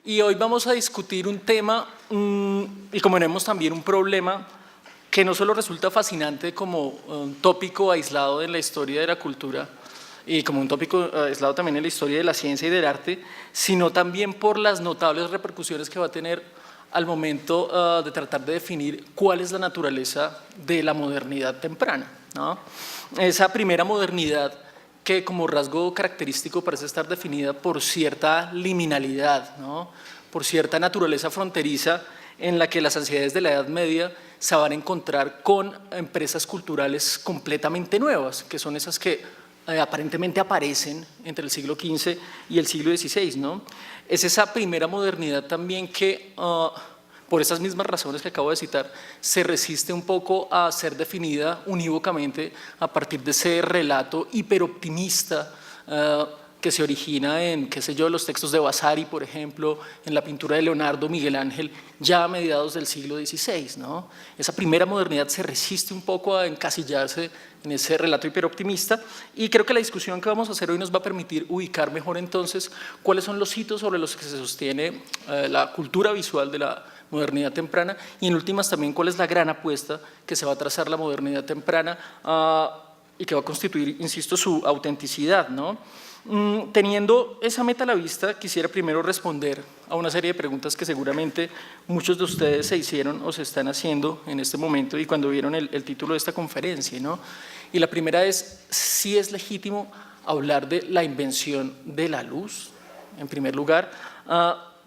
Y hoy vamos a discutir un tema y como veremos también un problema que no solo resulta fascinante como un tópico aislado en la historia de la cultura y como un tópico aislado también en la historia de la ciencia y del arte, sino también por las notables repercusiones que va a tener al momento de tratar de definir cuál es la naturaleza de la modernidad temprana, ¿no? Esa primera modernidad que como rasgo característico parece estar definida por cierta liminalidad, ¿no? Por cierta naturaleza fronteriza en la que las ansiedades de la Edad Media se van a encontrar con empresas culturales completamente nuevas, que son esas que aparentemente aparecen entre el siglo XV y el siglo XVI, ¿no? Es esa primera modernidad también que, por esas mismas razones que acabo de citar, se resiste un poco a ser definida unívocamente a partir de ese relato hiperoptimista que se origina en, qué sé yo, los textos de Vasari, por ejemplo, en la pintura de Leonardo, Miguel Ángel, ya a mediados del siglo XVI, ¿no? Esa primera modernidad se resiste un poco a encasillarse en ese relato hiperoptimista y creo que la discusión que vamos a hacer hoy nos va a permitir ubicar mejor entonces cuáles son los hitos sobre los que se sostiene la cultura visual de la modernidad temprana y en últimas también cuál es la gran apuesta que se va a trazar la modernidad temprana y que va a constituir, insisto, su autenticidad, ¿no? Teniendo esa meta a la vista, quisiera primero responder a una serie de preguntas que seguramente muchos de ustedes se hicieron o se están haciendo en este momento y cuando vieron el título de esta conferencia, ¿no? Y la primera es, ¿si es legítimo hablar de la invención de la luz? En primer lugar,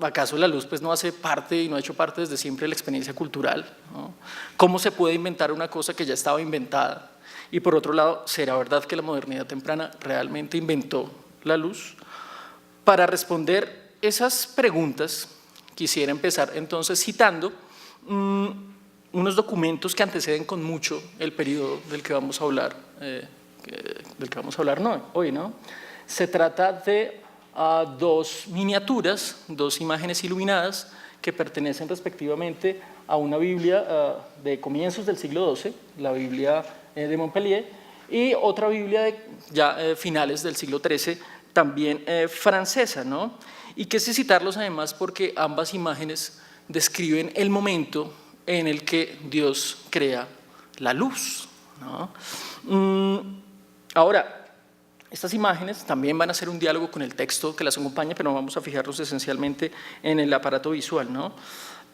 ¿acaso la luz pues no hace parte y no ha hecho parte desde siempre de la experiencia cultural, ¿no? ¿Cómo se puede inventar una cosa que ya estaba inventada? Y por otro lado, ¿será verdad que la modernidad temprana realmente inventó la luz? Para responder esas preguntas, quisiera empezar entonces citando unos documentos que anteceden con mucho el periodo del que vamos a hablar, hoy, ¿no? Se trata de dos miniaturas, dos imágenes iluminadas que pertenecen respectivamente a una Biblia de comienzos del siglo XII, la Biblia de Montpellier, y otra Biblia de ya finales del siglo XIII, también francesa, ¿no? Y quise citarlos además porque ambas imágenes describen el momento en el que Dios crea la luz, ¿no? Ahora, estas imágenes también van a ser un diálogo con el texto que las acompaña, pero vamos a fijarnos esencialmente en el aparato visual, ¿no?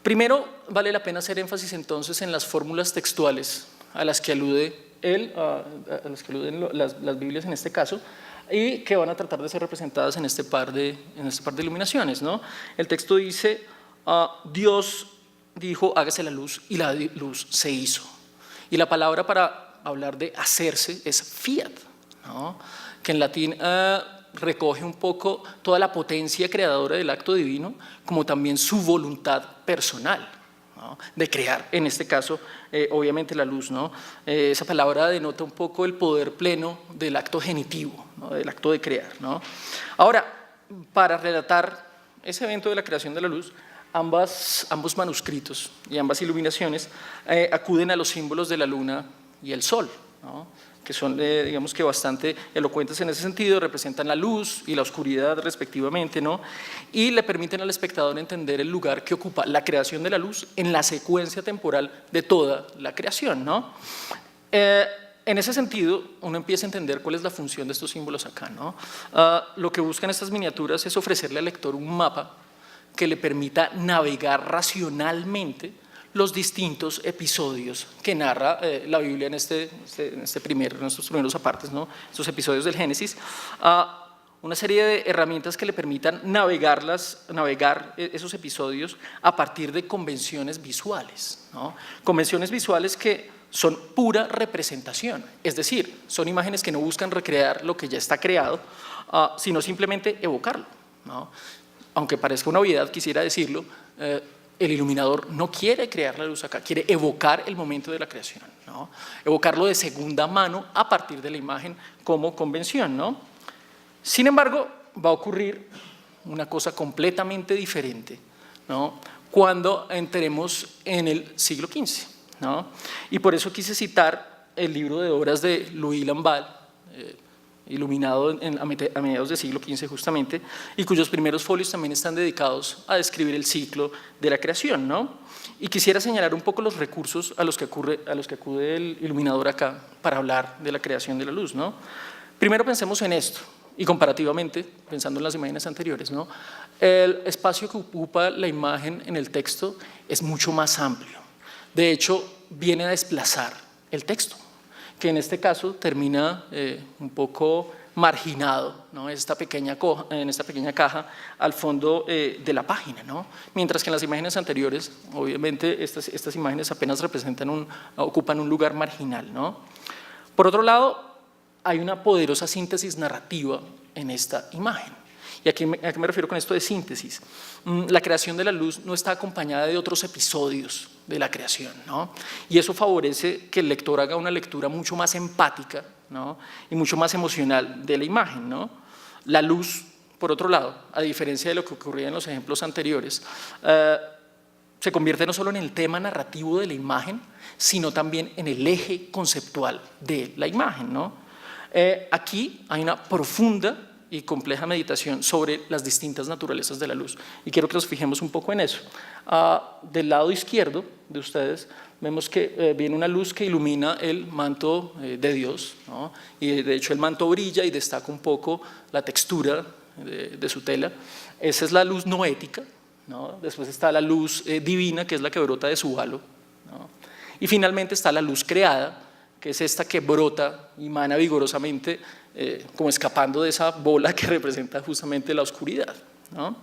Primero, vale la pena hacer énfasis entonces en las fórmulas textuales a las que alude las que aluden las Biblias en este caso, y que van a tratar de ser representadas en este par de iluminaciones, ¿no? El texto dice, Dios dijo, hágase la luz, y la luz se hizo. Y la palabra para hablar de hacerse es fiat, ¿no? Que en latín recoge un poco toda la potencia creadora del acto divino, como también su voluntad personal, ¿no? De crear, en este caso, obviamente la luz, ¿no? Esa palabra denota un poco el poder pleno del acto genitivo, ¿no? Del acto de crear, ¿no? Ahora, para relatar ese evento de la creación de la luz, ambos manuscritos y ambas iluminaciones acuden a los símbolos de la luna y el sol, ¿no? Que son, digamos que bastante elocuentes en ese sentido, representan la luz y la oscuridad respectivamente, ¿no? Y le permiten al espectador entender el lugar que ocupa la creación de la luz en la secuencia temporal de toda la creación, ¿no? En ese sentido, uno empieza a entender cuál es la función de estos símbolos acá, ¿no? Lo que buscan estas miniaturas es ofrecerle al lector un mapa que le permita navegar racionalmente los distintos episodios que narra la Biblia en estos primeros apartes, ¿no? Estos episodios del Génesis, una serie de herramientas que le permitan navegar esos episodios a partir de convenciones visuales, ¿no? Convenciones visuales que son pura representación, es decir, son imágenes que no buscan recrear lo que ya está creado, sino simplemente evocarlo, ¿no? Aunque parezca una obviedad, quisiera decirlo, el iluminador no quiere crear la luz acá, quiere evocar el momento de la creación, ¿no? Evocarlo de segunda mano a partir de la imagen como convención, ¿no? Sin embargo, va a ocurrir una cosa completamente diferente, ¿no? Cuando entremos en el siglo XV, ¿no? Y por eso quise citar el libro de obras de Louis Lamballe, iluminado a mediados del siglo XV justamente, y cuyos primeros folios también están dedicados a describir el ciclo de la creación, ¿no? Y quisiera señalar un poco los recursos a los que acude el iluminador acá para hablar de la creación de la luz, ¿no? Primero pensemos en esto, y comparativamente, pensando en las imágenes anteriores, ¿no? El espacio que ocupa la imagen en el texto es mucho más amplio. De hecho, viene a desplazar el texto, que en este caso termina un poco marginado, ¿no? en esta pequeña caja al fondo de la página, ¿no? Mientras que en las imágenes anteriores, obviamente, estas imágenes apenas ocupan un lugar marginal, ¿no? Por otro lado, hay una poderosa síntesis narrativa en esta imagen. ¿Y a qué me refiero con esto de síntesis? La creación de la luz no está acompañada de otros episodios de la creación, ¿no? Y eso favorece que el lector haga una lectura mucho más empática, ¿no? Y mucho más emocional de la imagen, ¿no? La luz, por otro lado, a diferencia de lo que ocurría en los ejemplos anteriores, se convierte no solo en el tema narrativo de la imagen, sino también en el eje conceptual de la imagen, ¿no? Aquí hay una profunda y compleja meditación sobre las distintas naturalezas de la luz. Y quiero que nos fijemos un poco en eso. Del lado izquierdo de ustedes vemos que viene una luz que ilumina el manto de Dios, ¿no? Y de hecho el manto brilla y destaca un poco la textura de su tela. Esa es la luz noética, ¿no? Después está la luz divina, que es la que brota de su halo, ¿no? Y finalmente está la luz creada, que es esta que brota y emana vigorosamente, como escapando de esa bola que representa justamente la oscuridad, ¿no?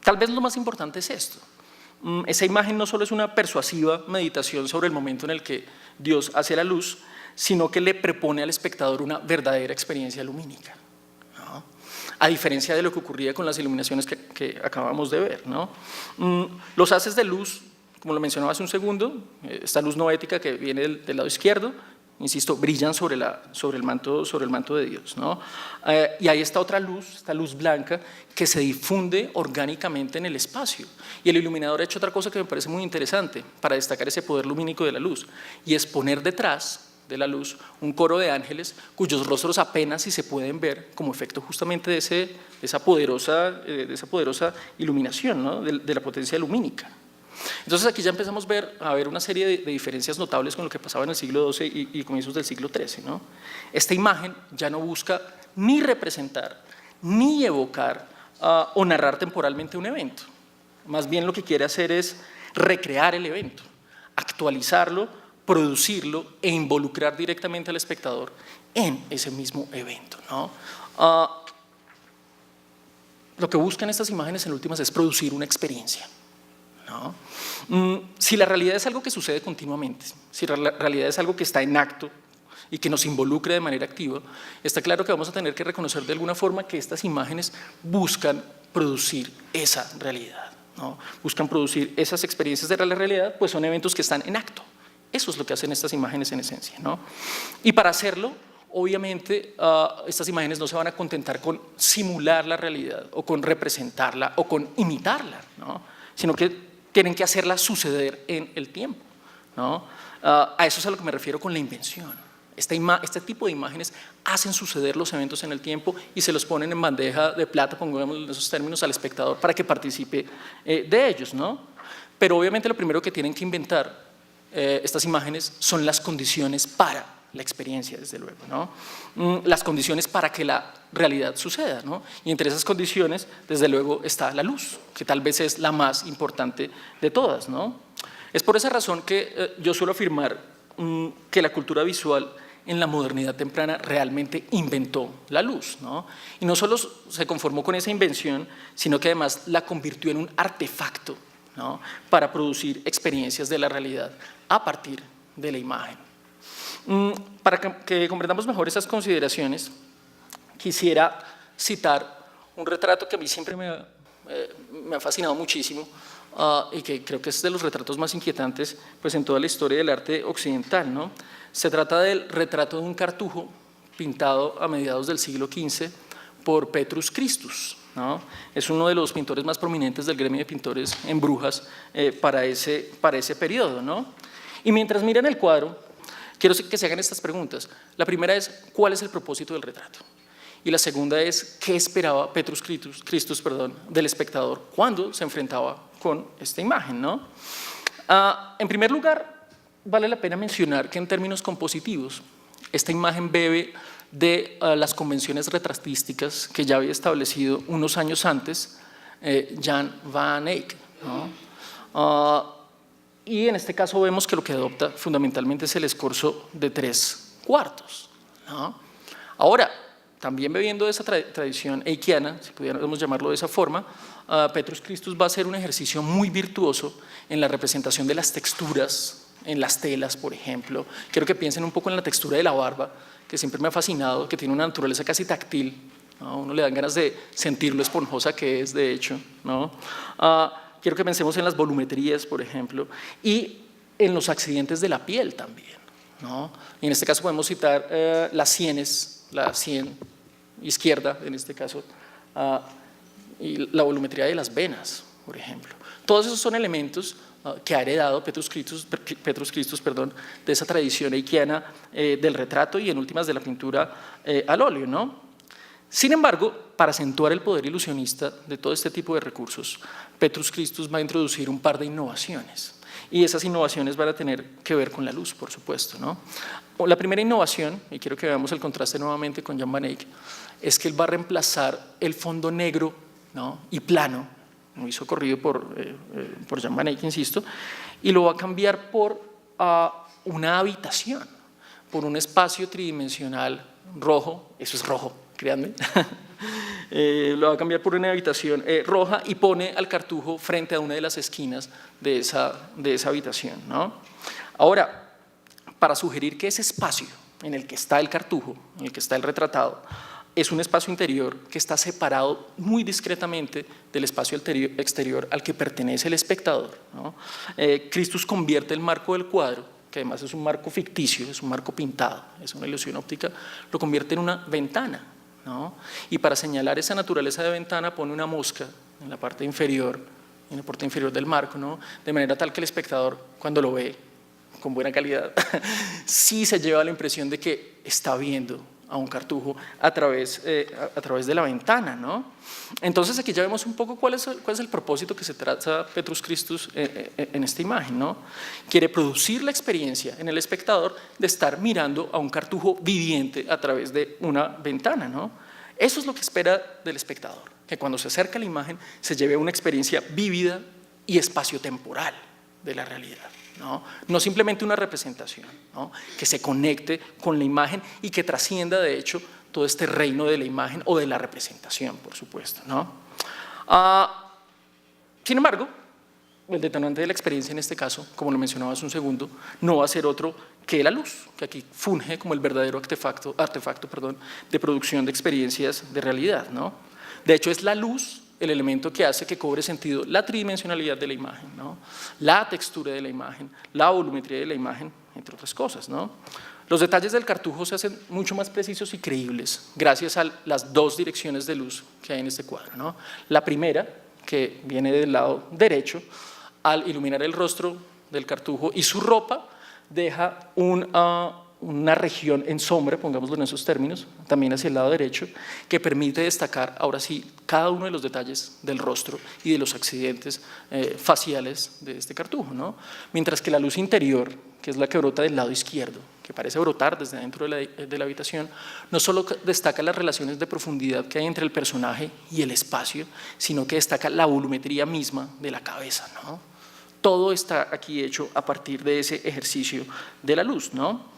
Tal vez lo más importante es esto. Esa imagen no solo es una persuasiva meditación sobre el momento en el que Dios hace la luz, sino que le propone al espectador una verdadera experiencia lumínica, ¿no? A diferencia de lo que ocurría con las iluminaciones que acabamos de ver, ¿no? Los haces de luz, como lo mencionaba hace un segundo, esta luz noética que viene del lado izquierdo, insisto, brillan sobre el manto de Dios, ¿no? Y ahí está otra luz, esta luz blanca, que se difunde orgánicamente en el espacio. Y el iluminador ha hecho otra cosa que me parece muy interesante para destacar ese poder lumínico de la luz, y es poner detrás de la luz un coro de ángeles cuyos rostros apenas si se pueden ver como efecto justamente de esa poderosa iluminación, ¿no? de la potencia lumínica. Entonces aquí ya empezamos a ver una serie de diferencias notables con lo que pasaba en el siglo XII y comienzos del siglo XIII, ¿no? Esta imagen ya no busca ni representar, ni evocar o narrar temporalmente un evento. Más bien lo que quiere hacer es recrear el evento, actualizarlo, producirlo e involucrar directamente al espectador en ese mismo evento, ¿no? Lo que buscan estas imágenes en últimas es producir una experiencia, ¿no? Si la realidad es algo que sucede continuamente, si la realidad es algo que está en acto y que nos involucra de manera activa, está claro que vamos a tener que reconocer de alguna forma que estas imágenes buscan producir esa realidad, ¿no? Buscan producir esas experiencias de la realidad, pues son eventos que están en acto. Eso es lo que hacen estas imágenes en esencia, ¿no? Y para hacerlo, obviamente, estas imágenes no se van a contentar con simular la realidad o con representarla o con imitarla, ¿no? Sino que tienen que hacerla suceder en el tiempo, ¿no? A eso es a lo que me refiero con la invención. Este tipo de imágenes hacen suceder los eventos en el tiempo y se los ponen en bandeja de plata, pongamos en esos términos, al espectador para que participe de ellos, ¿no? Pero obviamente lo primero que tienen que inventar estas imágenes son las condiciones para la experiencia, desde luego, ¿no? Las condiciones para que la realidad suceda, ¿no? Y entre esas condiciones, desde luego, está la luz, que tal vez es la más importante de todas, ¿no? Es por esa razón que yo suelo afirmar que la cultura visual en la modernidad temprana realmente inventó la luz, ¿no? Y no solo se conformó con esa invención, sino que además la convirtió en un artefacto, ¿no? Para producir experiencias de la realidad a partir de la imagen. Para que comprendamos mejor esas consideraciones, quisiera citar un retrato que a mí siempre me ha fascinado muchísimo y que creo que es de los retratos más inquietantes, pues, en toda la historia del arte occidental, ¿no? Se trata del retrato de un cartujo pintado a mediados del siglo XV por Petrus Christus, ¿no? Es uno de los pintores más prominentes del gremio de pintores en Brujas para ese periodo, ¿no? Y mientras miran el cuadro, quiero que se hagan estas preguntas. La primera es, ¿cuál es el propósito del retrato? Y la segunda es, ¿qué esperaba Petrus Christus del espectador cuando se enfrentaba con esta imagen, ¿no? En primer lugar, vale la pena mencionar que en términos compositivos, esta imagen bebe de las convenciones retratísticas que ya había establecido unos años antes Jan van Eyck, ¿no? Y en este caso vemos que lo que adopta fundamentalmente es el escorzo de 3/4, ¿no? Ahora, también bebiendo de esa tradición eickiana, si pudiéramos llamarlo de esa forma, Petrus Christus va a hacer un ejercicio muy virtuoso en la representación de las texturas, en las telas, por ejemplo. Quiero que piensen un poco en la textura de la barba, que siempre me ha fascinado, que tiene una naturaleza casi táctil, ¿no? A uno le dan ganas de sentir lo esponjosa que es, de hecho, ¿no? Quiero que pensemos en las volumetrías, por ejemplo, y en los accidentes de la piel también, ¿no? Y en este caso podemos citar las sienes, la sien izquierda, en este caso, y la volumetría de las venas, por ejemplo. Todos esos son elementos que ha heredado Petrus Christus, de esa tradición eickiana del retrato y en últimas de la pintura al óleo, ¿no? Sin embargo, para acentuar el poder ilusionista de todo este tipo de recursos, Petrus Christus va a introducir un par de innovaciones. Y esas innovaciones van a tener que ver con la luz, por supuesto, ¿no? La primera innovación, y quiero que veamos el contraste nuevamente con Jan van Eyck, es que él va a reemplazar el fondo negro, ¿no?, y plano, lo hizo corrido por Jan van Eyck, insisto, y lo va a cambiar por una habitación, por un espacio tridimensional rojo, eso es rojo, créanme, lo va a cambiar por una habitación roja y pone al Cartujo frente a una de las esquinas de esa habitación, ¿no? Ahora, para sugerir que ese espacio en el que está el Cartujo, en el que está el retratado, es un espacio interior que está separado muy discretamente del espacio exterior al que pertenece el espectador, ¿no? Christus convierte el marco del cuadro, que además es un marco ficticio, es un marco pintado, es una ilusión óptica, lo convierte en una ventana, ¿no? Y para señalar esa naturaleza de ventana pone una mosca en la parte inferior, en la parte inferior del marco, ¿no? De manera tal que el espectador, cuando lo ve con buena calidad, sí se lleva la impresión de que está viendo a un Cartujo a través de la ventana, ¿no? Entonces aquí ya vemos un poco cuál es el propósito que se trata Petrus Christus en esta imagen, ¿no? Quiere producir la experiencia en el espectador de estar mirando a un Cartujo viviente a través de una ventana, ¿no? Eso es lo que espera del espectador, que cuando se acerca a la imagen se lleve una experiencia vívida y espaciotemporal de la realidad. No simplemente una representación, ¿no?, que se conecte con la imagen y que trascienda, de hecho, todo este reino de la imagen o de la representación, por supuesto, ¿no? Sin embargo, el detonante de la experiencia en este caso, como lo mencionaba hace un segundo, no va a ser otro que la luz, que aquí funge como el verdadero artefacto de producción de experiencias de realidad, ¿no? De hecho, es la luz el elemento que hace que cobre sentido la tridimensionalidad de la imagen, ¿no?, la textura de la imagen, la volumetría de la imagen, entre otras cosas, ¿no? Los detalles del Cartujo se hacen mucho más precisos y creíbles gracias a las dos direcciones de luz que hay en este cuadro, ¿no? La primera, que viene del lado derecho, al iluminar el rostro del Cartujo y su ropa, deja una región en sombra, pongámoslo en esos términos, también hacia el lado derecho, que permite destacar ahora sí cada uno de los detalles del rostro y de los accidentes faciales de este Cartujo, ¿no? Mientras que la luz interior, que es la que brota del lado izquierdo, que parece brotar desde dentro de la habitación, no solo destaca las relaciones de profundidad que hay entre el personaje y el espacio, sino que destaca la volumetría misma de la cabeza, ¿no? Todo está aquí hecho a partir de ese ejercicio de la luz, ¿no?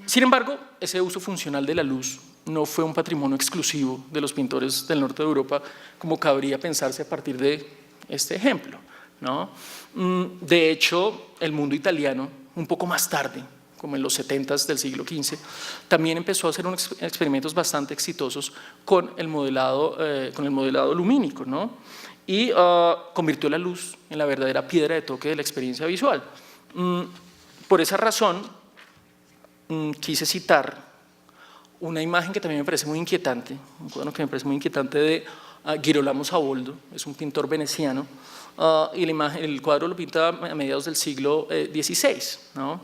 Sin embargo, ese uso funcional de la luz no fue un patrimonio exclusivo de los pintores del norte de Europa, como cabría pensarse a partir de este ejemplo, ¿no? De hecho, el mundo italiano, un poco más tarde, como en los 70s del siglo XV, también empezó a hacer unos experimentos bastante exitosos con el modelado lumínico, ¿no? Y convirtió la luz en la verdadera piedra de toque de la experiencia visual. Por esa razón, quise citar una imagen que también me parece muy inquietante, un cuadro que me parece muy inquietante de Girolamo Savoldo, es un pintor veneciano, y el cuadro lo pinta a mediados del siglo XVI, ¿no?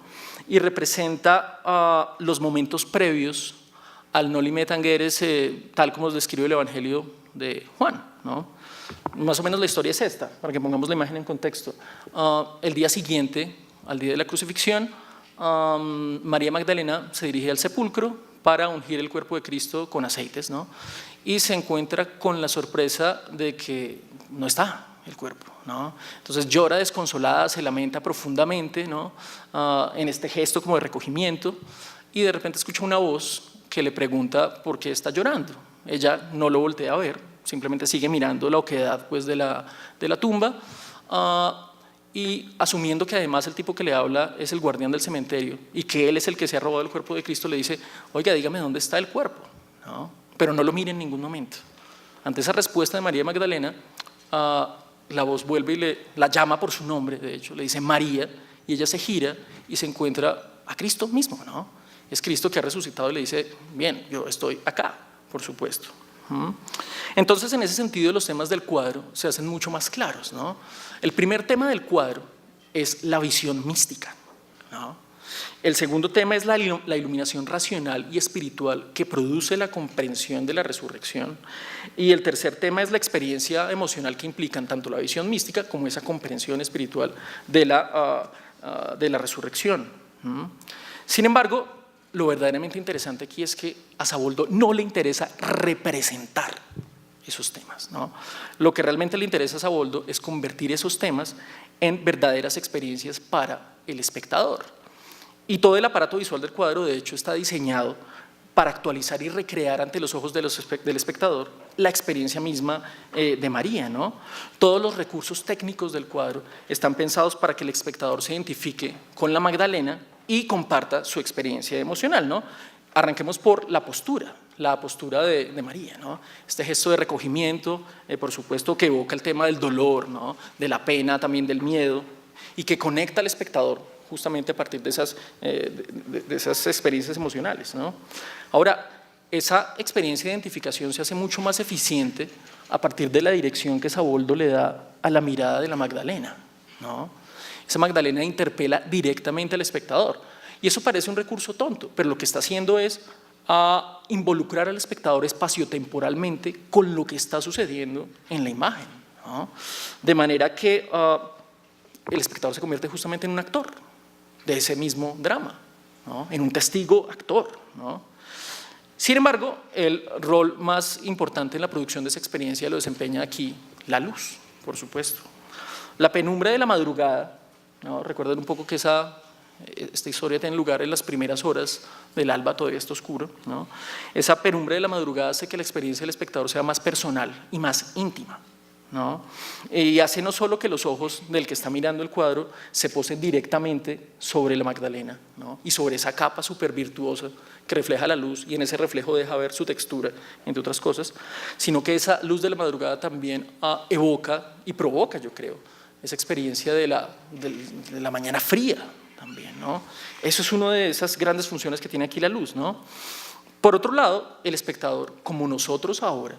Y representa los momentos previos al Noli Me Tangere, tal como os describe el Evangelio de Juan, ¿no? Más o menos la historia es esta, para que pongamos la imagen en contexto. El día siguiente, al día de la crucifixión, María Magdalena se dirige al sepulcro para ungir el cuerpo de Cristo con aceites, ¿no? Y se encuentra con la sorpresa de que no está el cuerpo, ¿no? Entonces llora desconsolada, se lamenta profundamente, ¿no? En este gesto como de recogimiento, y de repente escucha una voz que le pregunta por qué está llorando. Ella no lo voltea a ver, simplemente sigue mirando la oquedad, pues, de la tumba, y asumiendo que además el tipo que le habla es el guardián del cementerio y que él es el que se ha robado el cuerpo de Cristo, le dice: oiga, dígame dónde está el cuerpo, ¿no? Pero no lo mire en ningún momento. Ante esa respuesta de María Magdalena, la voz vuelve y la llama por su nombre, de hecho, le dice María, y ella se gira y se encuentra a Cristo mismo, ¿no? Es Cristo que ha resucitado y le dice: bien, yo estoy acá, por supuesto. Entonces, en ese sentido, los temas del cuadro se hacen mucho más claros, ¿no? El primer tema del cuadro es la visión mística, ¿no? El segundo tema es la iluminación racional y espiritual que produce la comprensión de la resurrección. Y el tercer tema es la experiencia emocional que implican tanto la visión mística como esa comprensión espiritual de la resurrección. Sin embargo, lo verdaderamente interesante aquí es que a Savoldo no le interesa representar esos temas, ¿no? Lo que realmente le interesa a Savoldo es convertir esos temas en verdaderas experiencias para el espectador. Y todo el aparato visual del cuadro, de hecho, está diseñado para actualizar y recrear ante los ojos del espectador la experiencia misma de María, ¿no? Todos los recursos técnicos del cuadro están pensados para que el espectador se identifique con la Magdalena y comparta su experiencia emocional, ¿no? Arranquemos por la postura de María, ¿no? Este gesto de recogimiento, por supuesto, que evoca el tema del dolor, ¿no? De la pena, también del miedo, y que conecta al espectador justamente a partir de esas experiencias emocionales, ¿no? Ahora, esa experiencia de identificación se hace mucho más eficiente a partir de la dirección que Savoldo le da a la mirada de la Magdalena, ¿no? Esa Magdalena interpela directamente al espectador, y eso parece un recurso tonto, pero lo que está haciendo es involucrar al espectador espaciotemporalmente con lo que está sucediendo en la imagen, ¿no? De manera que el espectador se convierte justamente en un actor de ese mismo drama, ¿no? En un testigo actor, ¿no? Sin embargo, el rol más importante en la producción de esa experiencia lo desempeña aquí la luz, por supuesto. La penumbra de la madrugada, ¿no? Recuerden un poco que esta historia tiene lugar en las primeras horas del alba, todavía está oscuro, ¿no? Esa penumbra de la madrugada hace que la experiencia del espectador sea más personal y más íntima, ¿no? Y hace no solo que los ojos del que está mirando el cuadro se posen directamente sobre la Magdalena, ¿no? Y sobre esa capa súper virtuosa que refleja la luz, y en ese reflejo deja ver su textura, entre otras cosas, sino que esa luz de la madrugada también evoca y provoca, yo creo, esa experiencia de la mañana fría también, ¿no? Eso es una de esas grandes funciones que tiene aquí la luz, ¿no? Por otro lado, el espectador, como nosotros ahora,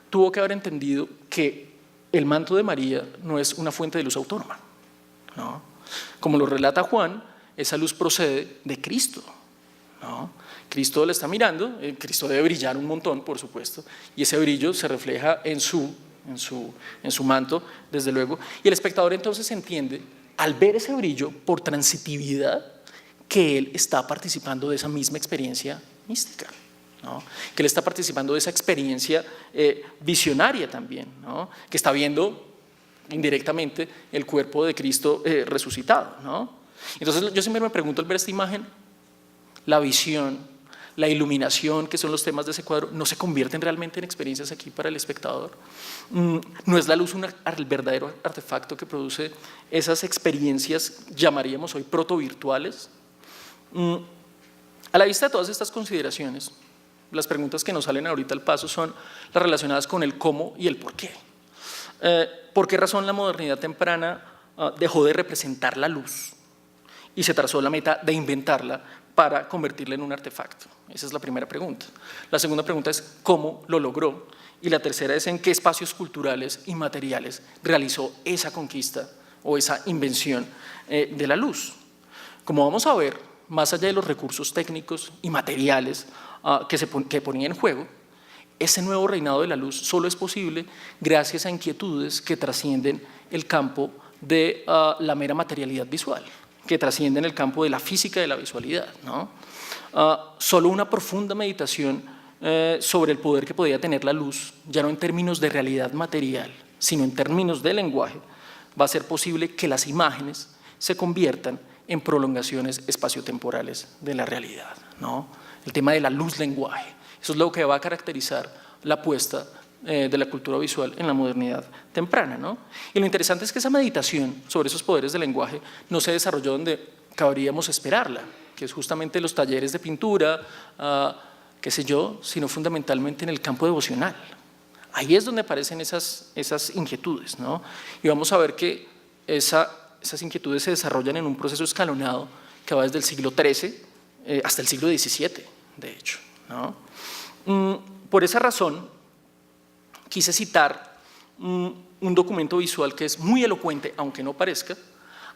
tuvo que haber entendido que el manto de María no es una fuente de luz autónoma, ¿no? Como lo relata Juan, esa luz procede de Cristo, ¿no? Cristo le está mirando, Cristo debe brillar un montón, por supuesto, y ese brillo se refleja en su manto, desde luego, y el espectador entonces entiende, al ver ese brillo por transitividad, que él está participando de esa misma experiencia mística, ¿no? Que él está participando de esa experiencia visionaria también, ¿no? Que está viendo indirectamente el cuerpo de Cristo resucitado, ¿no? Entonces yo siempre me pregunto al ver esta imagen, la visión, la iluminación, que son los temas de ese cuadro, ¿no se convierten realmente en experiencias aquí para el espectador? ¿No es la luz el verdadero artefacto que produce esas experiencias, llamaríamos hoy protovirtuales? A la vista de todas estas consideraciones, las preguntas que nos salen ahorita al paso son las relacionadas con el cómo y el por qué. ¿Por qué razón la modernidad temprana dejó de representar la luz y se trazó la meta de inventarla para convertirla en un artefacto? Esa es la primera pregunta. La segunda pregunta es cómo lo logró, y la tercera es en qué espacios culturales y materiales realizó esa conquista o esa invención de la luz. Como vamos a ver, más allá de los recursos técnicos y materiales que ponía en juego, ese nuevo reinado de la luz solo es posible gracias a inquietudes que trascienden el campo de la mera materialidad visual, que trascienden el campo de la física de la visualidad, ¿no? Solo una profunda meditación sobre el poder que podía tener la luz, ya no en términos de realidad material, sino en términos de lenguaje, va a ser posible que las imágenes se conviertan en prolongaciones espaciotemporales de la realidad, ¿no? El tema de la luz-lenguaje, eso es lo que va a caracterizar la apuesta de la cultura visual en la modernidad temprana, ¿no? Y lo interesante es que esa meditación sobre esos poderes del lenguaje no se desarrolló donde cabríamos esperarla, que es justamente los talleres de pintura, qué sé yo, sino fundamentalmente en el campo devocional. Ahí es donde aparecen esas inquietudes, ¿no? Y vamos a ver que esas inquietudes se desarrollan en un proceso escalonado que va desde el siglo XIII hasta el siglo XVII, de hecho, ¿no? Por esa razón, quise citar un documento visual que es muy elocuente, aunque no parezca,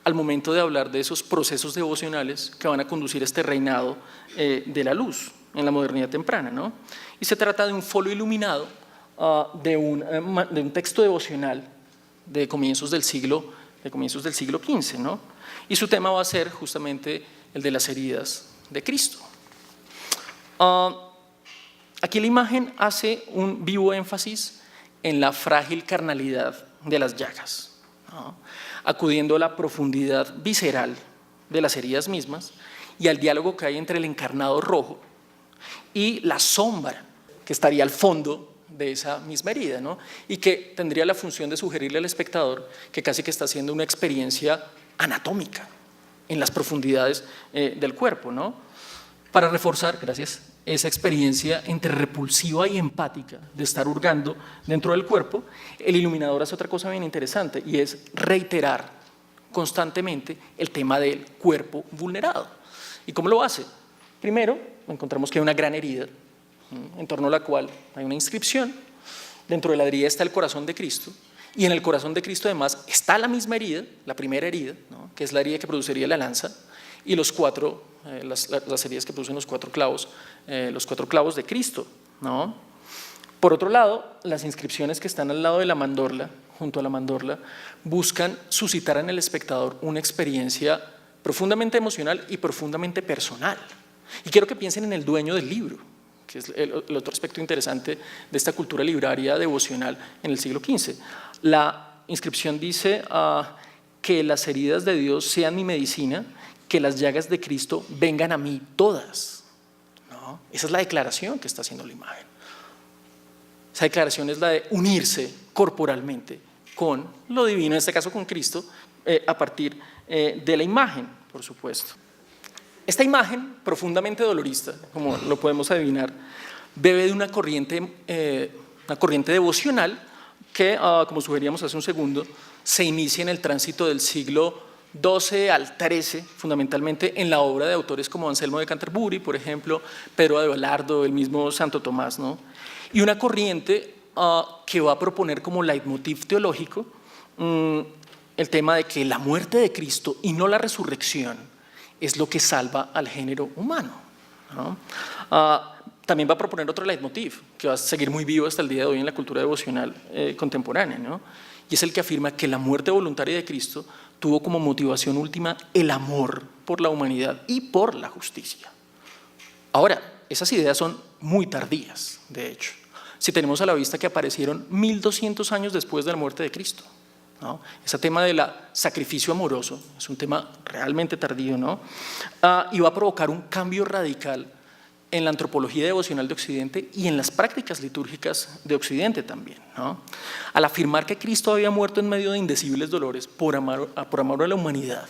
al momento de hablar de esos procesos devocionales que van a conducir a este reinado de la luz en la modernidad temprana, ¿no? Y se trata de un folio iluminado de un texto devocional de comienzos del siglo XV, ¿no? Y su tema va a ser justamente el de las heridas de Cristo. Aquí la imagen hace un vivo énfasis en la frágil carnalidad de las llagas, ¿no? Acudiendo a la profundidad visceral de las heridas mismas y al diálogo que hay entre el encarnado rojo y la sombra que estaría al fondo de esa misma herida, ¿no? Y que tendría la función de sugerirle al espectador que casi que está haciendo una experiencia anatómica en las profundidades del cuerpo, ¿no? Para reforzar, gracias, esa experiencia entre repulsiva y empática de estar hurgando dentro del cuerpo, el iluminador hace otra cosa bien interesante y es reiterar constantemente el tema del cuerpo vulnerado. ¿Y cómo lo hace? Primero, encontramos que hay una gran herida en torno a la cual hay una inscripción. Dentro de la herida está el corazón de Cristo y en el corazón de Cristo además está la misma herida, la primera herida, ¿no? Que es la herida que produciría la lanza y las heridas que producen los cuatro clavos de Cristo, ¿no? Por otro lado, las inscripciones que están al lado de la mandorla, junto a la mandorla, buscan suscitar en el espectador una experiencia profundamente emocional y profundamente personal. Y quiero que piensen en el dueño del libro, que es el otro aspecto interesante de esta cultura libraria devocional en el siglo XV. La inscripción dice que las heridas de Dios sean mi medicina, que las llagas de Cristo vengan a mí todas, ¿no? Esa es la declaración que está haciendo la imagen. Esa declaración es la de unirse corporalmente con lo divino, en este caso con Cristo, a partir de la imagen, por supuesto. Esta imagen, profundamente dolorista, como lo podemos adivinar, bebe de una corriente devocional que, como sugeríamos hace un segundo, se inicia en el tránsito del siglo XII al XIII, fundamentalmente en la obra de autores como Anselmo de Canterbury, por ejemplo, Pedro de Abelardo, el mismo Santo Tomás, ¿no? Y una corriente que va a proponer como leitmotiv teológico el tema de que la muerte de Cristo y no la resurrección es lo que salva al género humano, ¿no? También va a proponer otro leitmotiv que va a seguir muy vivo hasta el día de hoy en la cultura devocional contemporánea, ¿no? Y es el que afirma que la muerte voluntaria de Cristo tuvo como motivación última el amor por la humanidad y por la justicia. Ahora, esas ideas son muy tardías, de hecho, si tenemos a la vista que aparecieron 1200 años después de la muerte de Cristo, ¿no? Ese tema del sacrificio amoroso es un tema realmente tardío, ¿no? Y va a provocar un cambio radical en la antropología devocional de Occidente y en las prácticas litúrgicas de Occidente también, ¿no? Al afirmar que Cristo había muerto en medio de indecibles dolores por amor a la humanidad,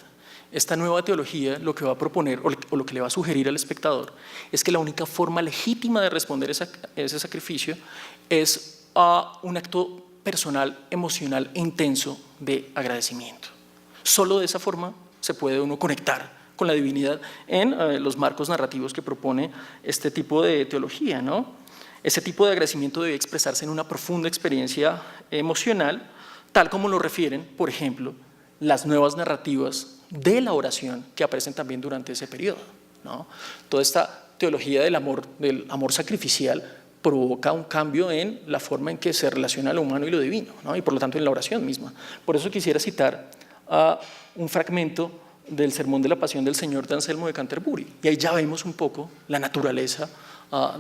esta nueva teología lo que va a proponer o lo que le va a sugerir al espectador es que la única forma legítima de responder ese sacrificio es un acto personal, emocional e intenso de agradecimiento. Solo de esa forma se puede uno conectar con la divinidad en los marcos narrativos que propone este tipo de teología, ¿no? Ese tipo de agradecimiento debe expresarse en una profunda experiencia emocional, tal como lo refieren, por ejemplo, las nuevas narrativas de la oración que aparecen también durante ese periodo, ¿no? Toda esta teología del amor sacrificial provoca un cambio en la forma en que se relaciona lo humano y lo divino, ¿no? Y por lo tanto en la oración misma. Por eso quisiera citar un fragmento del Sermón de la Pasión del Señor de Anselmo de Canterbury, y ahí ya vemos un poco la naturaleza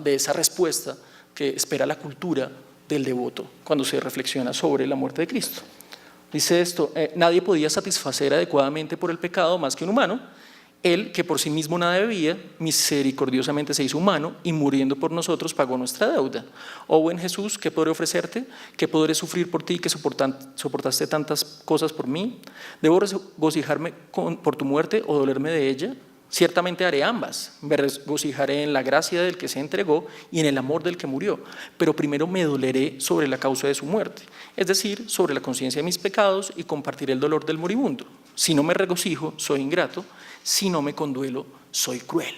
de esa respuesta que espera la cultura del devoto cuando se reflexiona sobre la muerte de Cristo. Dice esto: nadie podía satisfacer adecuadamente por el pecado más que un humano. Él, que por sí mismo nada debía, misericordiosamente se hizo humano y muriendo por nosotros pagó nuestra deuda. Oh buen Jesús, ¿qué podré ofrecerte? ¿Qué podré sufrir por ti que soportaste tantas cosas por mí? ¿Debo regocijarme por tu muerte o dolerme de ella? Ciertamente haré ambas. Me regocijaré en la gracia del que se entregó y en el amor del que murió, pero primero me doleré sobre la causa de su muerte, es decir, sobre la conciencia de mis pecados, y compartiré el dolor del moribundo. Si no me regocijo, soy ingrato; si no me conduelo, soy cruel,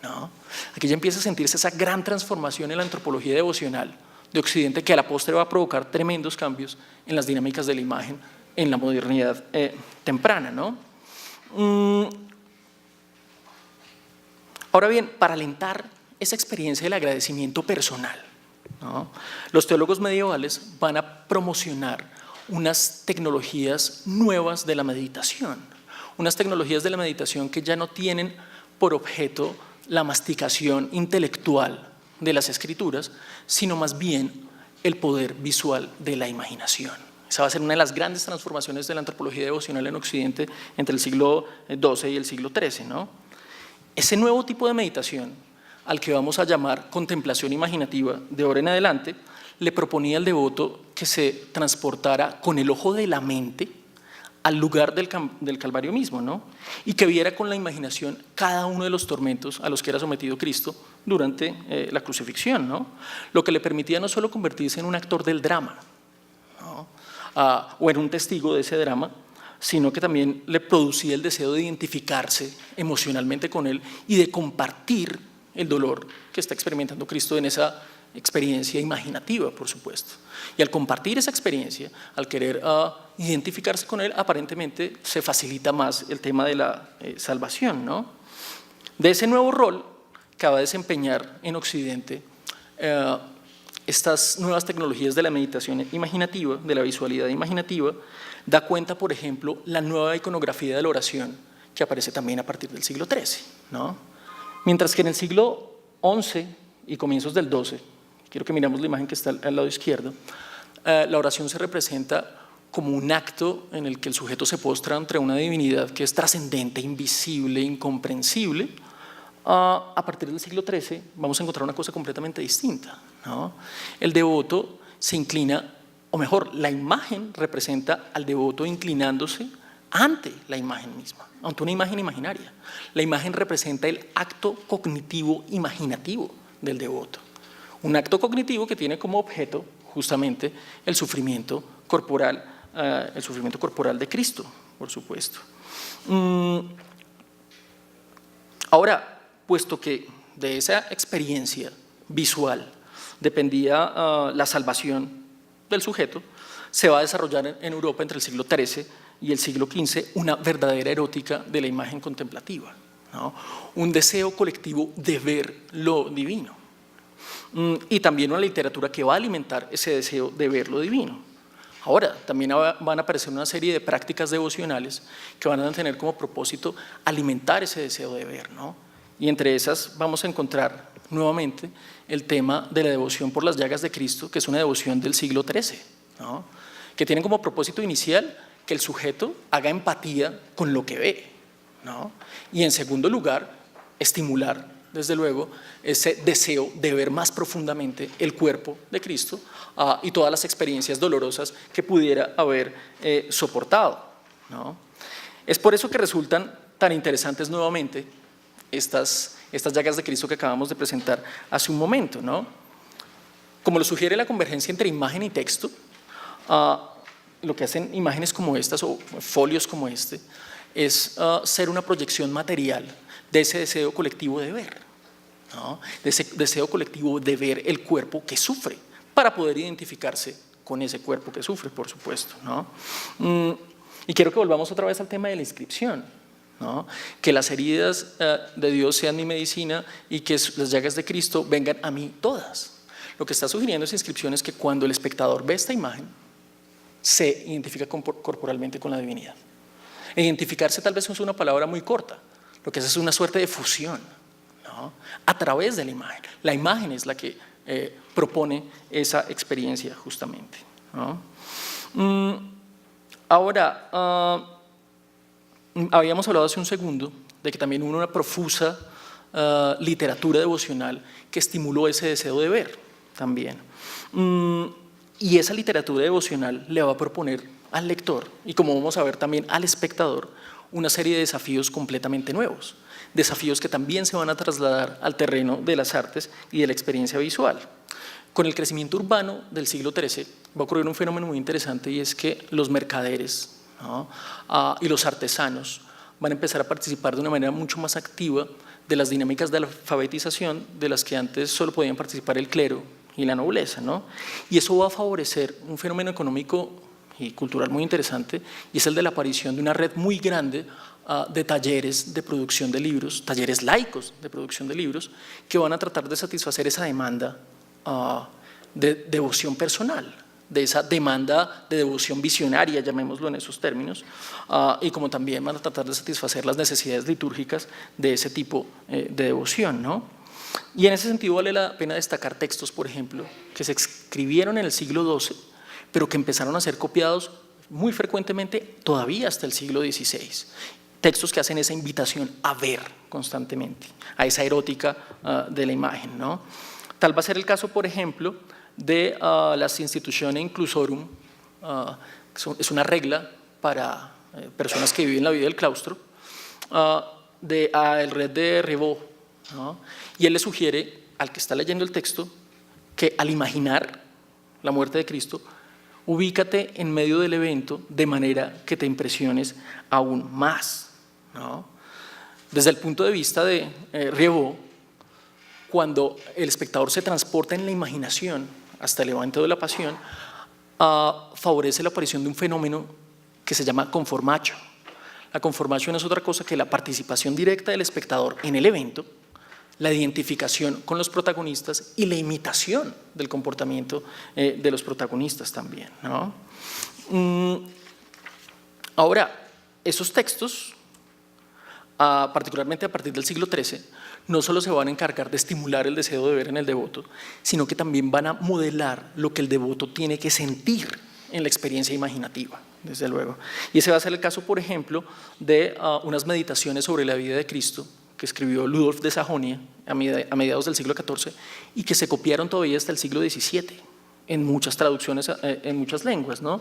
¿no? Aquí ya empieza a sentirse esa gran transformación en la antropología devocional de Occidente, que a la postre va a provocar tremendos cambios en las dinámicas de la imagen en la modernidad temprana, ¿no? Ahora bien, para alentar esa experiencia del agradecimiento personal, ¿no?, los teólogos medievales van a promocionar unas tecnologías nuevas de la meditación, unas tecnologías de la meditación que ya no tienen por objeto la masticación intelectual de las escrituras, sino más bien el poder visual de la imaginación. Esa va a ser una de las grandes transformaciones de la antropología devocional en Occidente entre el siglo XII y el siglo XIII, ¿no? Ese nuevo tipo de meditación, al que vamos a llamar contemplación imaginativa de ahora en adelante, le proponía al devoto que se transportara con el ojo de la mente al lugar del Calvario mismo, ¿no?, y que viera con la imaginación cada uno de los tormentos a los que era sometido Cristo durante la crucifixión, ¿no?, lo que le permitía no solo convertirse en un actor del drama, ¿no?, o en un testigo de ese drama, sino que también le producía el deseo de identificarse emocionalmente con él y de compartir el dolor que está experimentando Cristo en esa experiencia imaginativa, por supuesto. Y al compartir esa experiencia, al querer identificarse con él, aparentemente se facilita más el tema de la salvación, ¿no? De ese nuevo rol que va a desempeñar en Occidente estas nuevas tecnologías de la meditación imaginativa, de la visualidad imaginativa, da cuenta, por ejemplo, la nueva iconografía de la oración que aparece también a partir del siglo XIII, ¿no? Mientras que en el siglo XI y comienzos del XII, quiero que miremos la imagen que está al lado izquierdo, la oración se representa como un acto en el que el sujeto se postra ante una divinidad que es trascendente, invisible, incomprensible. A partir del siglo XIII vamos a encontrar una cosa completamente distinta, ¿no? El devoto se inclina, o mejor, la imagen representa al devoto inclinándose ante la imagen misma, ante una imagen imaginaria. La imagen representa el acto cognitivo imaginativo del devoto, un acto cognitivo que tiene como objeto justamente el sufrimiento corporal de Cristo, por supuesto. Ahora, puesto que de esa experiencia visual dependía la salvación del sujeto, se va a desarrollar en Europa entre el siglo XIII y el siglo XV una verdadera erótica de la imagen contemplativa, ¿no?, un deseo colectivo de ver lo divino, y también una literatura que va a alimentar ese deseo de ver lo divino. Ahora, también van a aparecer una serie de prácticas devocionales que van a tener como propósito alimentar ese deseo de ver, ¿no? Y entre esas vamos a encontrar nuevamente el tema de la devoción por las llagas de Cristo, que es una devoción del siglo XIII, ¿no?, que tiene como propósito inicial que el sujeto haga empatía con lo que ve, ¿no?, y en segundo lugar, estimular desde luego ese deseo de ver más profundamente el cuerpo de Cristo y todas las experiencias dolorosas que pudiera haber soportado, ¿no? Es por eso que resultan tan interesantes nuevamente estas llagas de Cristo que acabamos de presentar hace un momento, ¿no? Como lo sugiere la convergencia entre imagen y texto, lo que hacen imágenes como estas o folios como este es ser una proyección material de ese deseo colectivo de ver, ¿no? De ese deseo colectivo de ver el cuerpo que sufre, para poder identificarse con ese cuerpo que sufre, por supuesto, ¿no? Y quiero que volvamos otra vez al tema de la inscripción, ¿no? Que las heridas de Dios sean mi medicina y que las llagas de Cristo vengan a mí todas. Lo que está sugiriendo esa inscripción es que cuando el espectador ve esta imagen, se identifica corporalmente con la divinidad. Identificarse tal vez es una palabra muy corta, lo que hace es una suerte de fusión, ¿no? A través de la imagen. La imagen es la que propone esa experiencia justamente, ¿no? Ahora, habíamos hablado hace un segundo de que también hubo una profusa literatura devocional que estimuló ese deseo de ver también. Y esa literatura devocional le va a proponer al lector, y como vamos a ver también al espectador, una serie de desafíos completamente nuevos, desafíos que también se van a trasladar al terreno de las artes y de la experiencia visual. Con el crecimiento urbano del siglo XIII va a ocurrir un fenómeno muy interesante, y es que los mercaderes, ¿no? Y los artesanos van a empezar a participar de una manera mucho más activa de las dinámicas de la alfabetización de las que antes solo podían participar el clero y la nobleza, ¿no? Y eso va a favorecer un fenómeno económico y cultural muy interesante, y es el de la aparición de una red muy grande de talleres de producción de libros, talleres laicos de producción de libros, que van a tratar de satisfacer esa demanda de devoción personal, de esa demanda de devoción visionaria, llamémoslo en esos términos, y como también van a tratar de satisfacer las necesidades litúrgicas de ese tipo de devoción, ¿no? Y en ese sentido vale la pena destacar textos, por ejemplo, que se escribieron en el siglo XII, pero que empezaron a ser copiados muy frecuentemente todavía hasta el siglo XVI. Textos que hacen esa invitación a ver constantemente, a esa erótica de la imagen, ¿no? Tal va a ser el caso, por ejemplo, de las Institutiones Inclusorum, es una regla para personas que viven la vida del claustro, del Red de Ribot, ¿no? Y él le sugiere al que está leyendo el texto que al imaginar la muerte de Cristo, ubícate en medio del evento de manera que te impresiones aún más, ¿no? Desde el punto de vista de Ribot, cuando el espectador se transporta en la imaginación hasta el evento de la pasión, favorece la aparición de un fenómeno que se llama conformatio. La conformatio no es otra cosa que la participación directa del espectador en el evento, la identificación con los protagonistas y la imitación del comportamiento de los protagonistas también, ¿no? Ahora, esos textos, particularmente a partir del siglo XIII, no solo se van a encargar de estimular el deseo de ver en el devoto, sino que también van a modelar lo que el devoto tiene que sentir en la experiencia imaginativa, desde luego. Y ese va a ser el caso, por ejemplo, de unas meditaciones sobre la vida de Cristo que escribió Ludolf de Sajonia a mediados del siglo XIV y que se copiaron todavía hasta el siglo XVII en muchas traducciones, en muchas lenguas, ¿no?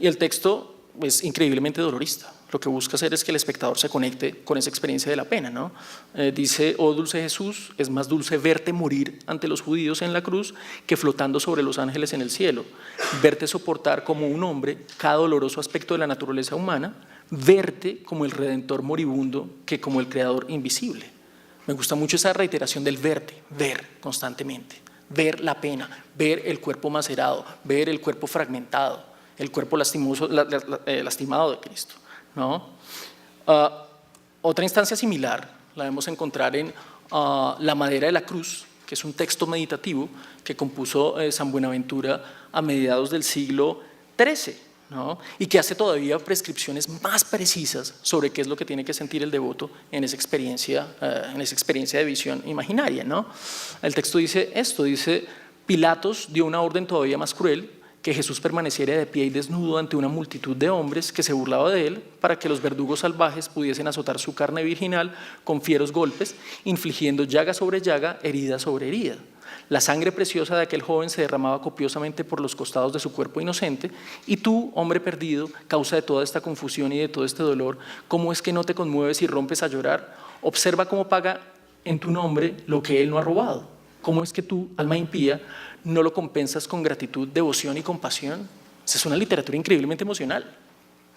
Y el texto es increíblemente dolorista. Lo que busca hacer es que el espectador se conecte con esa experiencia de la pena, ¿no? Dice: oh dulce Jesús, es más dulce verte morir ante los judíos en la cruz que flotando sobre los ángeles en el cielo, verte soportar como un hombre cada doloroso aspecto de la naturaleza humana, verte como el Redentor moribundo que como el Creador invisible. Me gusta mucho esa reiteración del verte, ver constantemente, ver la pena, ver el cuerpo macerado, ver el cuerpo fragmentado, el cuerpo lastimado de Cristo, ¿no? Otra instancia similar la debemos encontrar en La madera de la cruz, que es un texto meditativo que compuso San Buenaventura a mediados del siglo XIII, ¿no? Y que hace todavía prescripciones más precisas sobre qué es lo que tiene que sentir el devoto en esa experiencia de visión imaginaria, ¿no? El texto dice esto, dice: Pilatos dio una orden todavía más cruel, que Jesús permaneciera de pie y desnudo ante una multitud de hombres que se burlaba de él, para que los verdugos salvajes pudiesen azotar su carne virginal con fieros golpes, infligiendo llaga sobre llaga, herida sobre herida. La sangre preciosa de aquel joven se derramaba copiosamente por los costados de su cuerpo inocente, y tú, hombre perdido, causa de toda esta confusión y de todo este dolor, ¿cómo es que no te conmueves y rompes a llorar? Observa cómo paga en tu nombre lo que él no ha robado. ¿Cómo es que tú, alma impía, no lo compensas con gratitud, devoción y compasión? Esa es una literatura increíblemente emocional,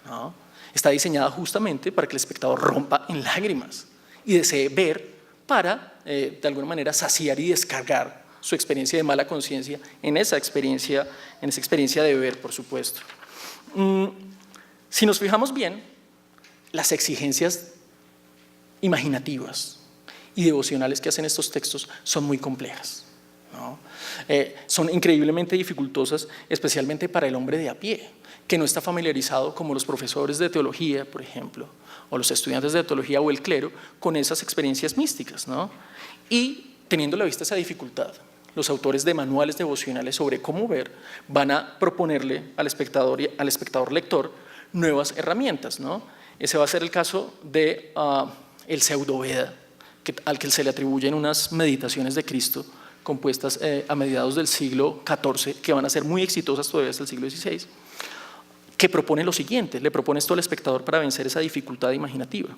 ¿no? Está diseñada justamente para que el espectador rompa en lágrimas y desee ver para, de alguna manera, saciar y descargar su experiencia de mala conciencia en esa experiencia de ver, por supuesto. Si nos fijamos bien, las exigencias imaginativas y devocionales que hacen estos textos son muy complejas, ¿no? Son increíblemente dificultosas, especialmente para el hombre de a pie, que no está familiarizado, como los profesores de teología, por ejemplo, o los estudiantes de teología o el clero, con esas experiencias místicas, ¿no? Y teniendo a la vista esa dificultad, los autores de manuales devocionales sobre cómo ver van a proponerle al espectador lector nuevas herramientas, ¿no? Ese va a ser el caso de el Pseudo-Veda, al que se le atribuyen unas meditaciones de Cristo compuestas a mediados del siglo XIV, que van a ser muy exitosas todavía hasta el siglo XVI, que propone lo siguiente, le propone esto al espectador para vencer esa dificultad imaginativa.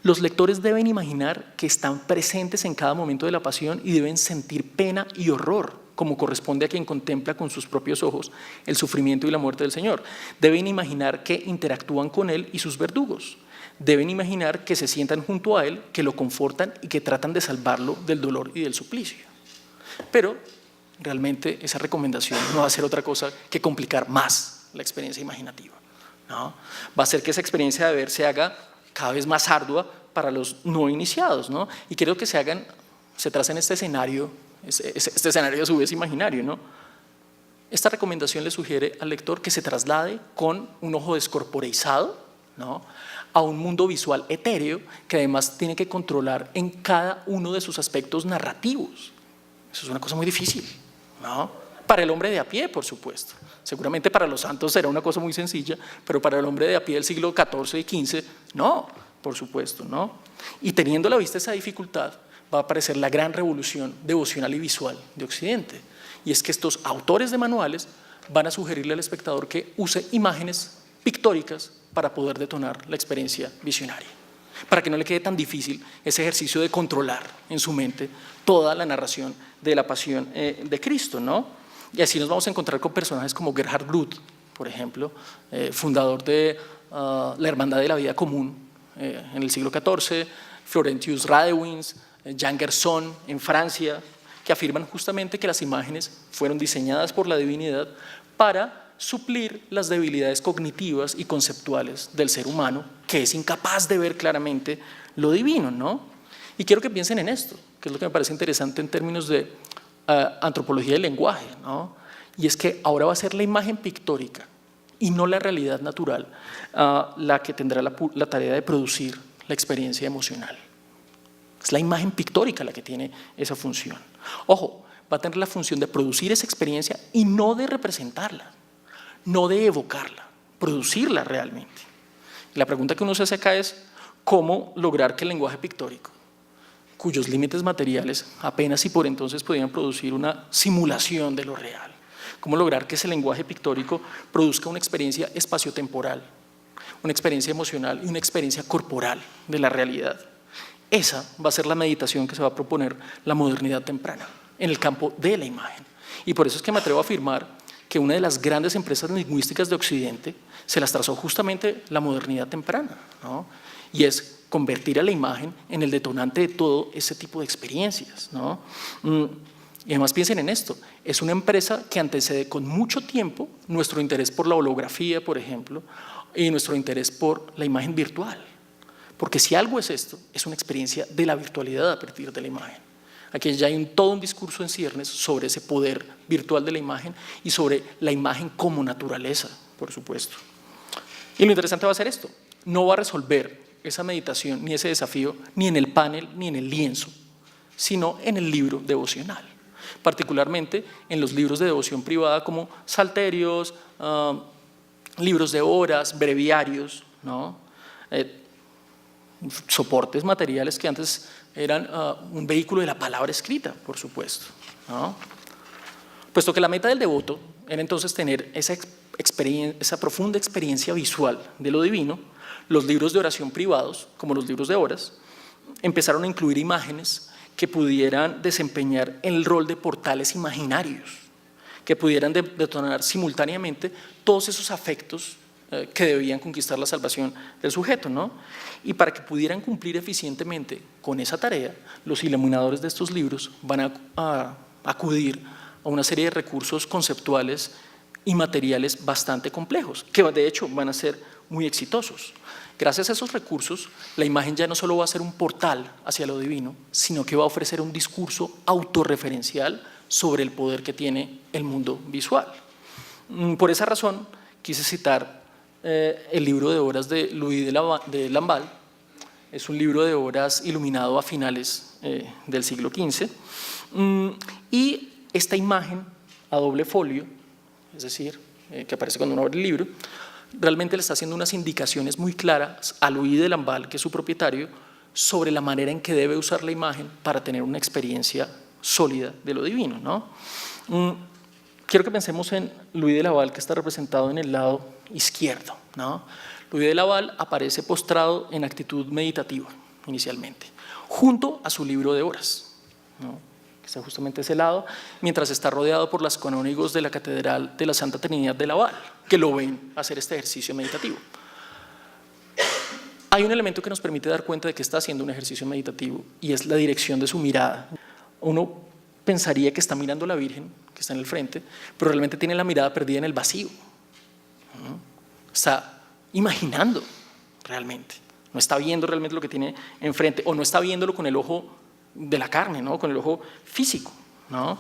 Los lectores deben imaginar que están presentes en cada momento de la pasión y deben sentir pena y horror, como corresponde a quien contempla con sus propios ojos el sufrimiento y la muerte del Señor. Deben imaginar que interactúan con Él y sus verdugos. Deben imaginar que se sientan junto a Él, que lo confortan y que tratan de salvarlo del dolor y del suplicio. Pero realmente esa recomendación no va a ser otra cosa que complicar más la experiencia imaginativa, ¿no? Va a hacer que esa experiencia de ver se haga cada vez más ardua para los no iniciados, ¿no? Y quiero que se tracen este escenario a su vez imaginario, ¿no? Esta recomendación le sugiere al lector que se traslade con un ojo descorporeizado, ¿no?, a un mundo visual etéreo que además tiene que controlar en cada uno de sus aspectos narrativos. Eso es una cosa muy difícil, ¿no? Para el hombre de a pie, por supuesto. Seguramente para los santos será una cosa muy sencilla, pero para el hombre de a pie del siglo XIV y XV, no, por supuesto, ¿no? Y teniendo a la vista esa dificultad, va a aparecer la gran revolución devocional y visual de Occidente. Y es que estos autores de manuales van a sugerirle al espectador que use imágenes pictóricas para poder detonar la experiencia visionaria, para que no le quede tan difícil ese ejercicio de controlar en su mente toda la narración de la pasión de Cristo, ¿no? Y así nos vamos a encontrar con personajes como Gerhard Gruth, por ejemplo, fundador de la Hermandad de la Vida Común en el siglo XIV, Florentius Radewins, Jean Gerson en Francia, que afirman justamente que las imágenes fueron diseñadas por la divinidad para suplir las debilidades cognitivas y conceptuales del ser humano, que es incapaz de ver claramente lo divino, ¿no? Y quiero que piensen en esto, que es lo que me parece interesante en términos de antropología del lenguaje, ¿no? Y es que ahora va a ser la imagen pictórica y no la realidad natural la que tendrá la tarea de producir la experiencia emocional. Es la imagen pictórica la que tiene esa función. Ojo, va a tener la función de producir esa experiencia y no de representarla, no de evocarla, producirla realmente. Y la pregunta que uno se hace acá es cómo lograr que el lenguaje pictórico, cuyos límites materiales apenas y por entonces podían producir una simulación de lo real, cómo lograr que ese lenguaje pictórico produzca una experiencia espaciotemporal, una experiencia emocional y una experiencia corporal de la realidad. Esa va a ser la meditación que se va a proponer la modernidad temprana en el campo de la imagen. Y por eso es que me atrevo a afirmar que una de las grandes empresas lingüísticas de Occidente se las trazó justamente la modernidad temprana, ¿no? Y es convertir a la imagen en el detonante de todo ese tipo de experiencias, ¿no? Y además piensen en esto, es una empresa que antecede con mucho tiempo nuestro interés por la holografía, por ejemplo, y nuestro interés por la imagen virtual. Porque si algo es esto, es una experiencia de la virtualidad a partir de la imagen. Aquí ya hay todo un discurso en ciernes sobre ese poder virtual de la imagen y sobre la imagen como naturaleza, por supuesto. Y lo interesante va a ser esto, no va a resolver esa meditación ni ese desafío ni en el panel ni en el lienzo, sino en el libro devocional, particularmente en los libros de devoción privada como salterios, libros de horas, breviarios, ¿no? Soportes materiales que antes eran un vehículo de la palabra escrita, por supuesto, ¿no? Puesto que la meta del devoto era entonces tener esa profunda experiencia visual de lo divino, los libros de oración privados, como los libros de horas, empezaron a incluir imágenes que pudieran desempeñar el rol de portales imaginarios, que pudieran detonar simultáneamente todos esos afectos que debían conquistar la salvación del sujeto, ¿no? Y para que pudieran cumplir eficientemente con esa tarea, los iluminadores de estos libros van a acudir a una serie de recursos conceptuales y materiales bastante complejos, que de hecho van a ser muy exitosos. Gracias a esos recursos, la imagen ya no solo va a ser un portal hacia lo divino, sino que va a ofrecer un discurso autorreferencial sobre el poder que tiene el mundo visual. Por esa razón, quise citar el libro de obras de Louis de Lamballe. Es un libro de obras iluminado a finales del siglo XV. Y esta imagen a doble folio, es decir, que aparece cuando uno abre el libro, realmente le está haciendo unas indicaciones muy claras a Louis de Lamballe, que es su propietario, sobre la manera en que debe usar la imagen para tener una experiencia sólida de lo divino, ¿no? Quiero que pensemos en Louis de Lamballe, que está representado en el lado izquierdo, ¿no? Louis de Lamballe aparece postrado en actitud meditativa inicialmente, junto a su libro de obras, ¿no? Que está justamente a ese lado, mientras está rodeado por los canónigos de la Catedral de la Santa Trinidad de Laval, que lo ven hacer este ejercicio meditativo. Hay un elemento que nos permite dar cuenta de que está haciendo un ejercicio meditativo y es la dirección de su mirada. Uno pensaría que está mirando a la Virgen, que está en el frente, pero realmente tiene la mirada perdida en el vacío. Está imaginando realmente, no está viendo realmente lo que tiene enfrente, o no está viéndolo con el ojo de la carne, ¿no? Con el ojo físico, ¿no?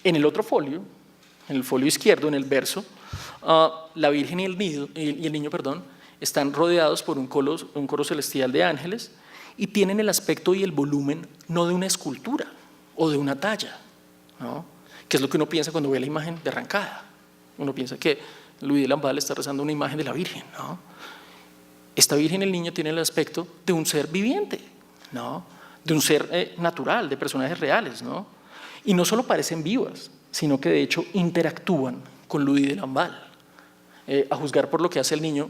En el otro folio, en el folio izquierdo, en el verso, la Virgen y el niño, están rodeados por un coro celestial de ángeles y tienen el aspecto y el volumen no de una escultura o de una talla, ¿no? Que es lo que uno piensa cuando ve la imagen de arrancada. Uno piensa que Louis de Lamballe está rezando una imagen de la Virgen, ¿no? Esta Virgen y el niño tienen el aspecto de un ser viviente, ¿no? De un ser natural, de personajes reales, ¿no? Y no solo parecen vivas, sino que de hecho interactúan con Louis de Lamballe, a juzgar por lo que hace el niño,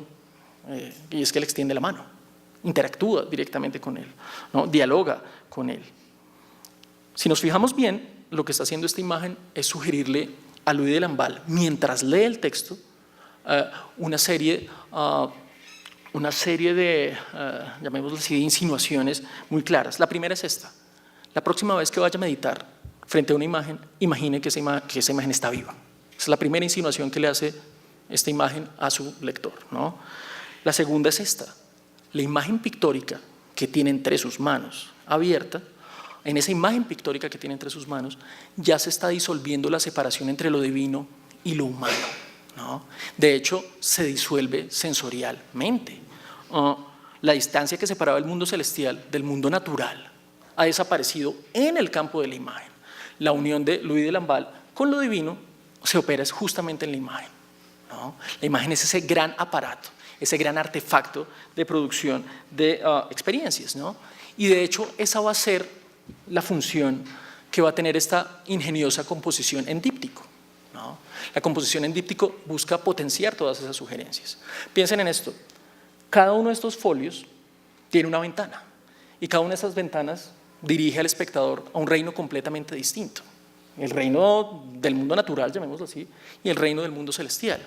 y es que le extiende la mano, interactúa directamente con él, ¿no? Dialoga con él. Si nos fijamos bien, lo que está haciendo esta imagen es sugerirle a Louis de Lamballe, mientras lee el texto, una serie de, llamémoslo así, de insinuaciones muy claras. La primera es esta: la próxima vez que vaya a meditar frente a una imagen, imagine que esa imagen está viva. Esa es la primera insinuación que le hace esta imagen a su lector, ¿no? La segunda es esta: la imagen pictórica que tiene entre sus manos abierta, en esa imagen pictórica que tiene entre sus manos, ya se está disolviendo la separación entre lo divino y lo humano, ¿no? De hecho, se disuelve sensorialmente. La distancia que separaba el mundo celestial del mundo natural ha desaparecido en el campo de la imagen. La unión de Louis de Lamballe con lo divino se opera justamente en la imagen, ¿no? La imagen es ese gran aparato, ese gran artefacto de producción de experiencias, ¿no? Y de hecho, esa va a ser la función que va a tener esta ingeniosa composición en díptico, ¿no? La composición en díptico busca potenciar todas esas sugerencias. Piensen en esto: cada uno de estos folios tiene una ventana y cada una de esas ventanas dirige al espectador a un reino completamente distinto. El reino del mundo natural, llamémoslo así, y el reino del mundo celestial.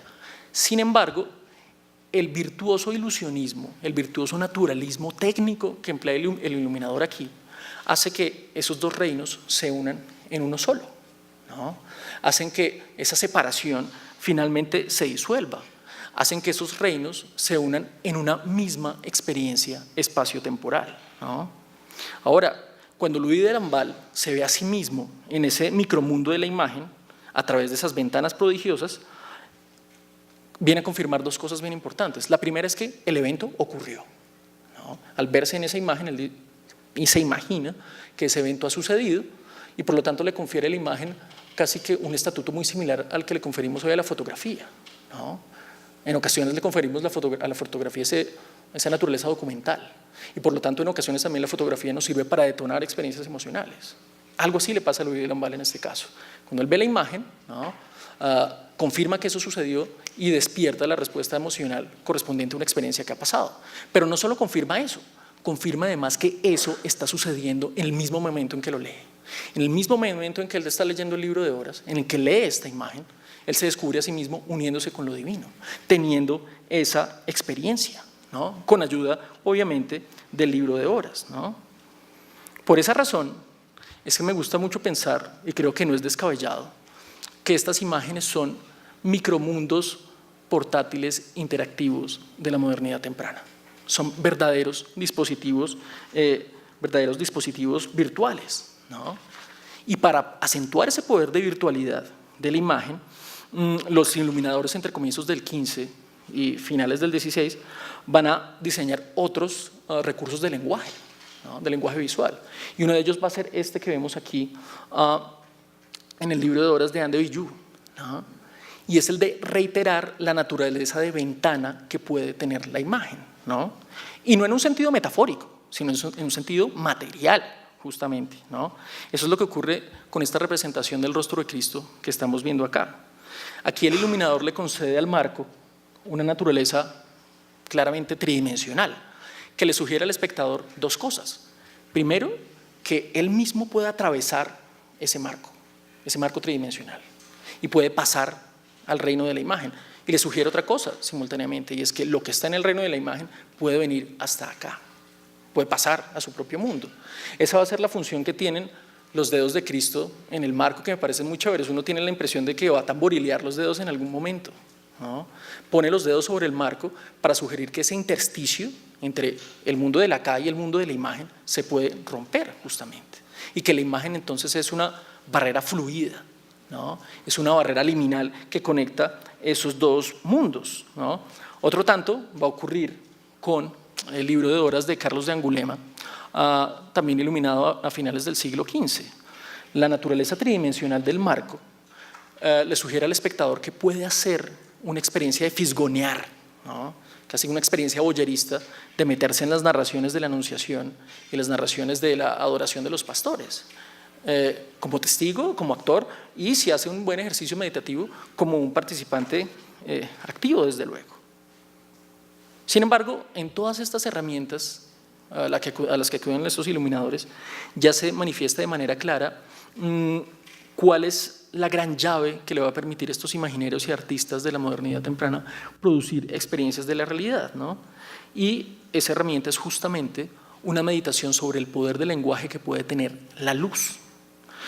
Sin embargo, el virtuoso ilusionismo, el virtuoso naturalismo técnico que emplea el iluminador aquí, hace que esos dos reinos se unan en uno solo, ¿no? Hacen que esa separación finalmente se disuelva, hacen que esos reinos se unan en una misma experiencia espacio-temporal, ¿no? Ahora, cuando Louis de Lamballe se ve a sí mismo en ese micromundo de la imagen, a través de esas ventanas prodigiosas, viene a confirmar dos cosas bien importantes. La primera es que el evento ocurrió, ¿no? Al verse en esa imagen, él se imagina que ese evento ha sucedido y por lo tanto le confiere a la imagen casi que un estatuto muy similar al que le conferimos hoy a la fotografía, ¿no? En ocasiones le conferimos a la fotografía esa naturaleza documental y por lo tanto en ocasiones también la fotografía nos sirve para detonar experiencias emocionales. Algo así le pasa a Louis de Lamballe en este caso. Cuando él ve la imagen, ¿no? Confirma que eso sucedió y despierta la respuesta emocional correspondiente a una experiencia que ha pasado. Pero no solo confirma eso, confirma además que eso está sucediendo en el mismo momento en que lo lee. En el mismo momento en que él está leyendo el libro de obras, en el que lee esta imagen, él se descubre a sí mismo uniéndose con lo divino, teniendo esa experiencia, ¿no? Con ayuda, obviamente, del libro de horas, ¿no? Por esa razón, es que me gusta mucho pensar, y creo que no es descabellado, que estas imágenes son micromundos portátiles interactivos de la modernidad temprana. Son verdaderos dispositivos virtuales, ¿no? Y para acentuar ese poder de virtualidad de la imagen, los iluminadores entre comienzos del 15 y finales del 16 van a diseñar otros recursos de lenguaje, ¿no? De lenguaje visual. Y uno de ellos va a ser este que vemos aquí en el libro de horas de Anne de Billoux, ¿no? Y es el de reiterar la naturaleza de ventana que puede tener la imagen, ¿no? Y no en un sentido metafórico, sino en un sentido material, justamente, ¿no? Eso es lo que ocurre con esta representación del rostro de Cristo que estamos viendo acá. Aquí el iluminador le concede al marco una naturaleza claramente tridimensional, que le sugiere al espectador dos cosas. Primero, que él mismo puede atravesar ese marco tridimensional, y puede pasar al reino de la imagen. Y le sugiere otra cosa simultáneamente, y es que lo que está en el reino de la imagen puede venir hasta acá, puede pasar a su propio mundo. Esa va a ser la función que tienen los dedos de Cristo en el marco, que me parecen muy chéveres. Uno tiene la impresión de que va a tamborilear los dedos en algún momento, ¿no? Pone los dedos sobre el marco para sugerir que ese intersticio entre el mundo de la acá y el mundo de la imagen se puede romper justamente, y que la imagen entonces es una barrera fluida, ¿no? Es una barrera liminal que conecta esos dos mundos, ¿no? Otro tanto va a ocurrir con el libro de horas de Carlos de Angulema, también iluminado a finales del siglo XV. La naturaleza tridimensional del marco le sugiere al espectador que puede hacer una experiencia de fisgonear, ¿no? Casi una experiencia boyerista de meterse en las narraciones de la Anunciación y las narraciones de la adoración de los pastores, como testigo, como actor, y si hace un buen ejercicio meditativo, como un participante activo, desde luego. Sin embargo, en todas estas herramientas a las que acuden estos iluminadores, ya se manifiesta de manera clara cuál es la gran llave que le va a permitir a estos imagineros y artistas de la modernidad temprana producir experiencias de la realidad, ¿no? Y esa herramienta es justamente una meditación sobre el poder del lenguaje que puede tener la luz,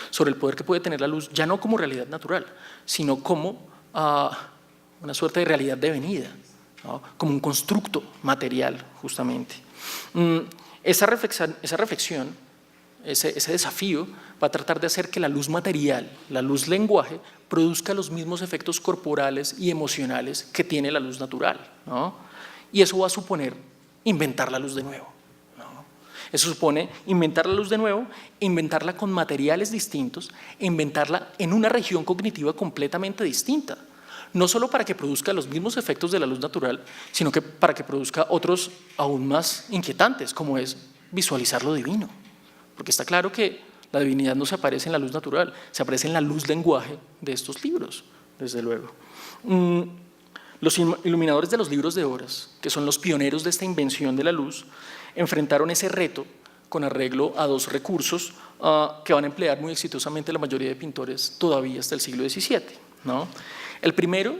sobre el poder que puede tener la luz, ya no como realidad natural, sino como una suerte de realidad devenida, ¿no? Como un constructo material, justamente. Esa reflexión, ese desafío va a tratar de hacer que la luz material, la luz lenguaje, produzca los mismos efectos corporales y emocionales que tiene la luz natural, ¿no? Y eso va a suponer inventar la luz de nuevo, ¿no? Eso supone inventar la luz de nuevo, inventarla con materiales distintos, inventarla en una región cognitiva completamente distinta, no solo para que produzca los mismos efectos de la luz natural, sino que para que produzca otros aún más inquietantes, como es visualizar lo divino. Porque está claro que la divinidad no se aparece en la luz natural, se aparece en la luz lenguaje de estos libros, desde luego. Los iluminadores de los libros de horas, que son los pioneros de esta invención de la luz, enfrentaron ese reto con arreglo a dos recursos que van a emplear muy exitosamente la mayoría de pintores todavía hasta el siglo XVII, ¿no? El primero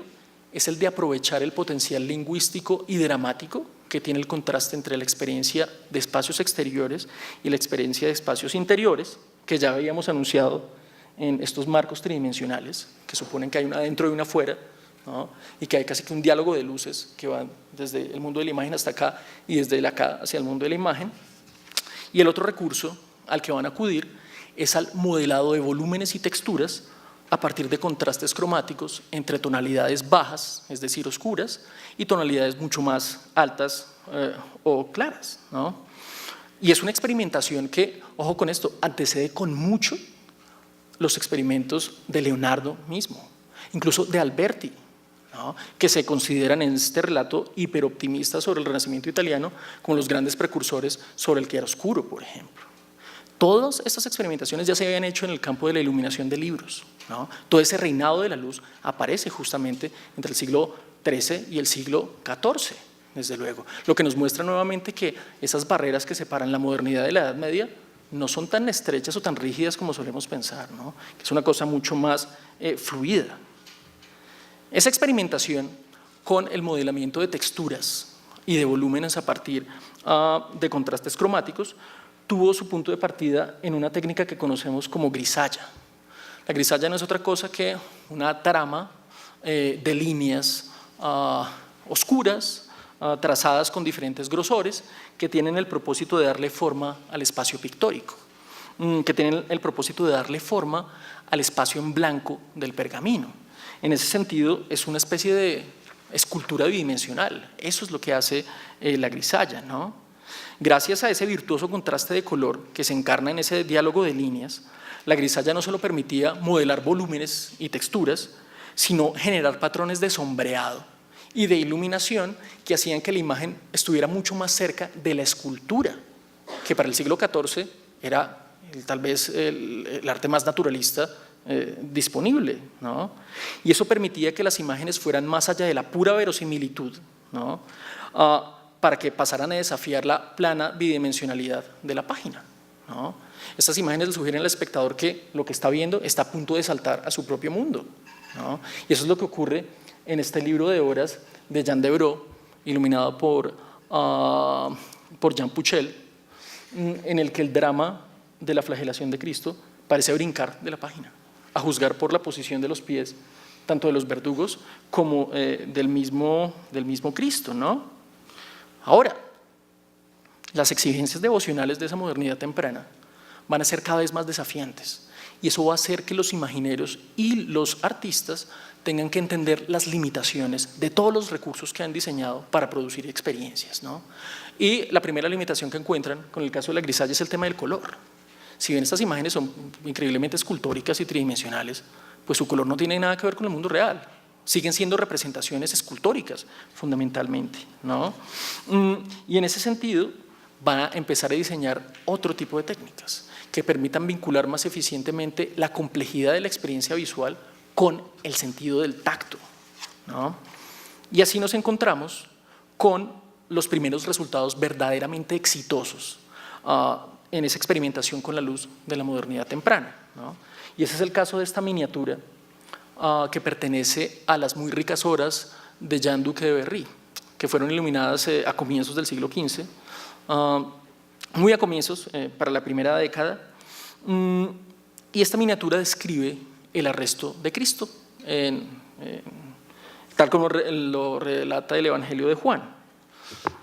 es el de aprovechar el potencial lingüístico y dramático que tiene el contraste entre la experiencia de espacios exteriores y la experiencia de espacios interiores, que ya habíamos anunciado en estos marcos tridimensionales, que suponen que hay una adentro y una afuera, ¿no? Y que hay casi que un diálogo de luces que van desde el mundo de la imagen hasta acá y desde el acá hacia el mundo de la imagen. Y el otro recurso al que van a acudir es al modelado de volúmenes y texturas a partir de contrastes cromáticos entre tonalidades bajas, es decir, oscuras, y tonalidades mucho más altas o claras, ¿no? Y es una experimentación que, ojo con esto, antecede con mucho los experimentos de Leonardo mismo, incluso de Alberti, ¿no? Que se consideran en este relato hiperoptimista sobre el Renacimiento italiano como los grandes precursores sobre el chiaroscuro, por ejemplo. Todas estas experimentaciones ya se habían hecho en el campo de la iluminación de libros, ¿no? Todo ese reinado de la luz aparece justamente entre el siglo XIII y el siglo XIV, desde luego. Lo que nos muestra nuevamente que esas barreras que separan la modernidad de la Edad Media no son tan estrechas o tan rígidas como solemos pensar, ¿no? Que es una cosa mucho más fluida. Esa experimentación con el modelamiento de texturas y de volúmenes a partir de contrastes cromáticos tuvo su punto de partida en una técnica que conocemos como grisalla. La grisalla no es otra cosa que una trama de líneas oscuras, trazadas con diferentes grosores, que tienen el propósito de darle forma al espacio pictórico, que tienen el propósito de darle forma al espacio en blanco del pergamino. En ese sentido, es una especie de escultura bidimensional. Eso es lo que hace la grisalla, ¿no? Gracias a ese virtuoso contraste de color que se encarna en ese diálogo de líneas, la grisalla no solo permitía modelar volúmenes y texturas, sino generar patrones de sombreado y de iluminación que hacían que la imagen estuviera mucho más cerca de la escultura, que para el siglo XIV era tal vez el arte más naturalista disponible, ¿no? Y eso permitía que las imágenes fueran más allá de la pura verosimilitud, ¿no? Para que pasaran a desafiar la plana bidimensionalidad de la página, ¿no? Estas imágenes le sugieren al espectador que lo que está viendo está a punto de saltar a su propio mundo, ¿no? Y eso es lo que ocurre en este libro de obras de Jean Debreu, iluminado por Jean Puchel, en el que el drama de la flagelación de Cristo parece brincar de la página, a juzgar por la posición de los pies, tanto de los verdugos como del mismo Cristo, ¿no? Ahora, las exigencias devocionales de esa modernidad temprana van a ser cada vez más desafiantes, y eso va a hacer que los imagineros y los artistas tengan que entender las limitaciones de todos los recursos que han diseñado para producir experiencias, ¿no? Y la primera limitación que encuentran con el caso de la grisalla es el tema del color. Si bien estas imágenes son increíblemente escultóricas y tridimensionales, pues su color no tiene nada que ver con el mundo real. Siguen siendo representaciones escultóricas, fundamentalmente, ¿no? Y en ese sentido van a empezar a diseñar otro tipo de técnicas que permitan vincular más eficientemente la complejidad de la experiencia visual con el sentido del tacto, ¿no? Y así nos encontramos con los primeros resultados verdaderamente exitosos en esa experimentación con la luz de la modernidad temprana, ¿no? Y ese es el caso de esta miniatura que pertenece a las muy ricas horas de Jean-Duc de Berry, que fueron iluminadas a comienzos del siglo XV, muy a comienzos, para la primera década, y esta miniatura describe el arresto de Cristo, tal como lo relata el Evangelio de Juan.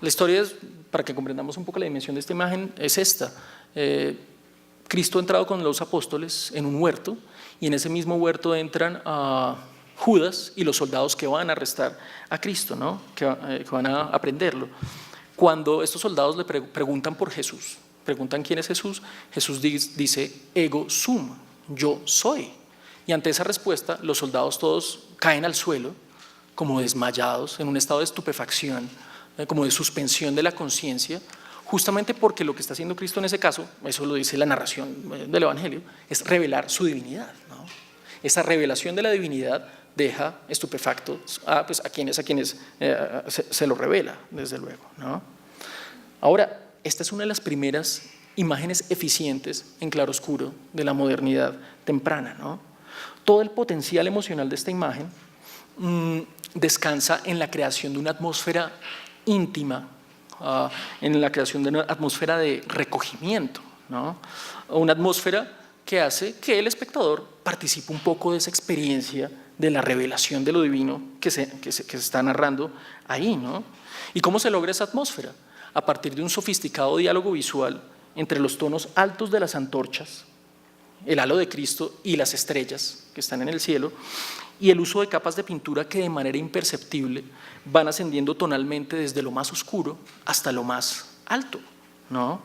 La historia es, para que comprendamos un poco la dimensión de esta imagen, es esta. Cristo ha entrado con los apóstoles en un huerto, y en ese mismo huerto entran Judas y los soldados que van a arrestar a Cristo, ¿no? que van a prenderlo. Cuando estos soldados le preguntan por Jesús, preguntan quién es Jesús, Jesús dice, ego sum, yo soy. Y ante esa respuesta, los soldados todos caen al suelo, como desmayados, en un estado de estupefacción, como de suspensión de la conciencia, justamente porque lo que está haciendo Cristo en ese caso, eso lo dice la narración del Evangelio, es revelar su divinidad, ¿no? Esa revelación de la divinidad deja estupefactos pues a quienes se lo revela, desde luego, ¿no? Ahora, esta es una de las primeras imágenes eficientes en claroscuro de la modernidad temprana, ¿no? Todo el potencial emocional de esta imagen descansa en la creación de una atmósfera íntima, en la creación de una atmósfera de recogimiento, ¿no? Una atmósfera que hace que el espectador participe un poco de esa experiencia de la revelación de lo divino que se está narrando ahí, ¿no? ¿Y cómo se logra esa atmósfera? A partir de un sofisticado diálogo visual entre los tonos altos de las antorchas, el halo de Cristo y las estrellas que están en el cielo, y el uso de capas de pintura que de manera imperceptible van ascendiendo tonalmente desde lo más oscuro hasta lo más alto, ¿no?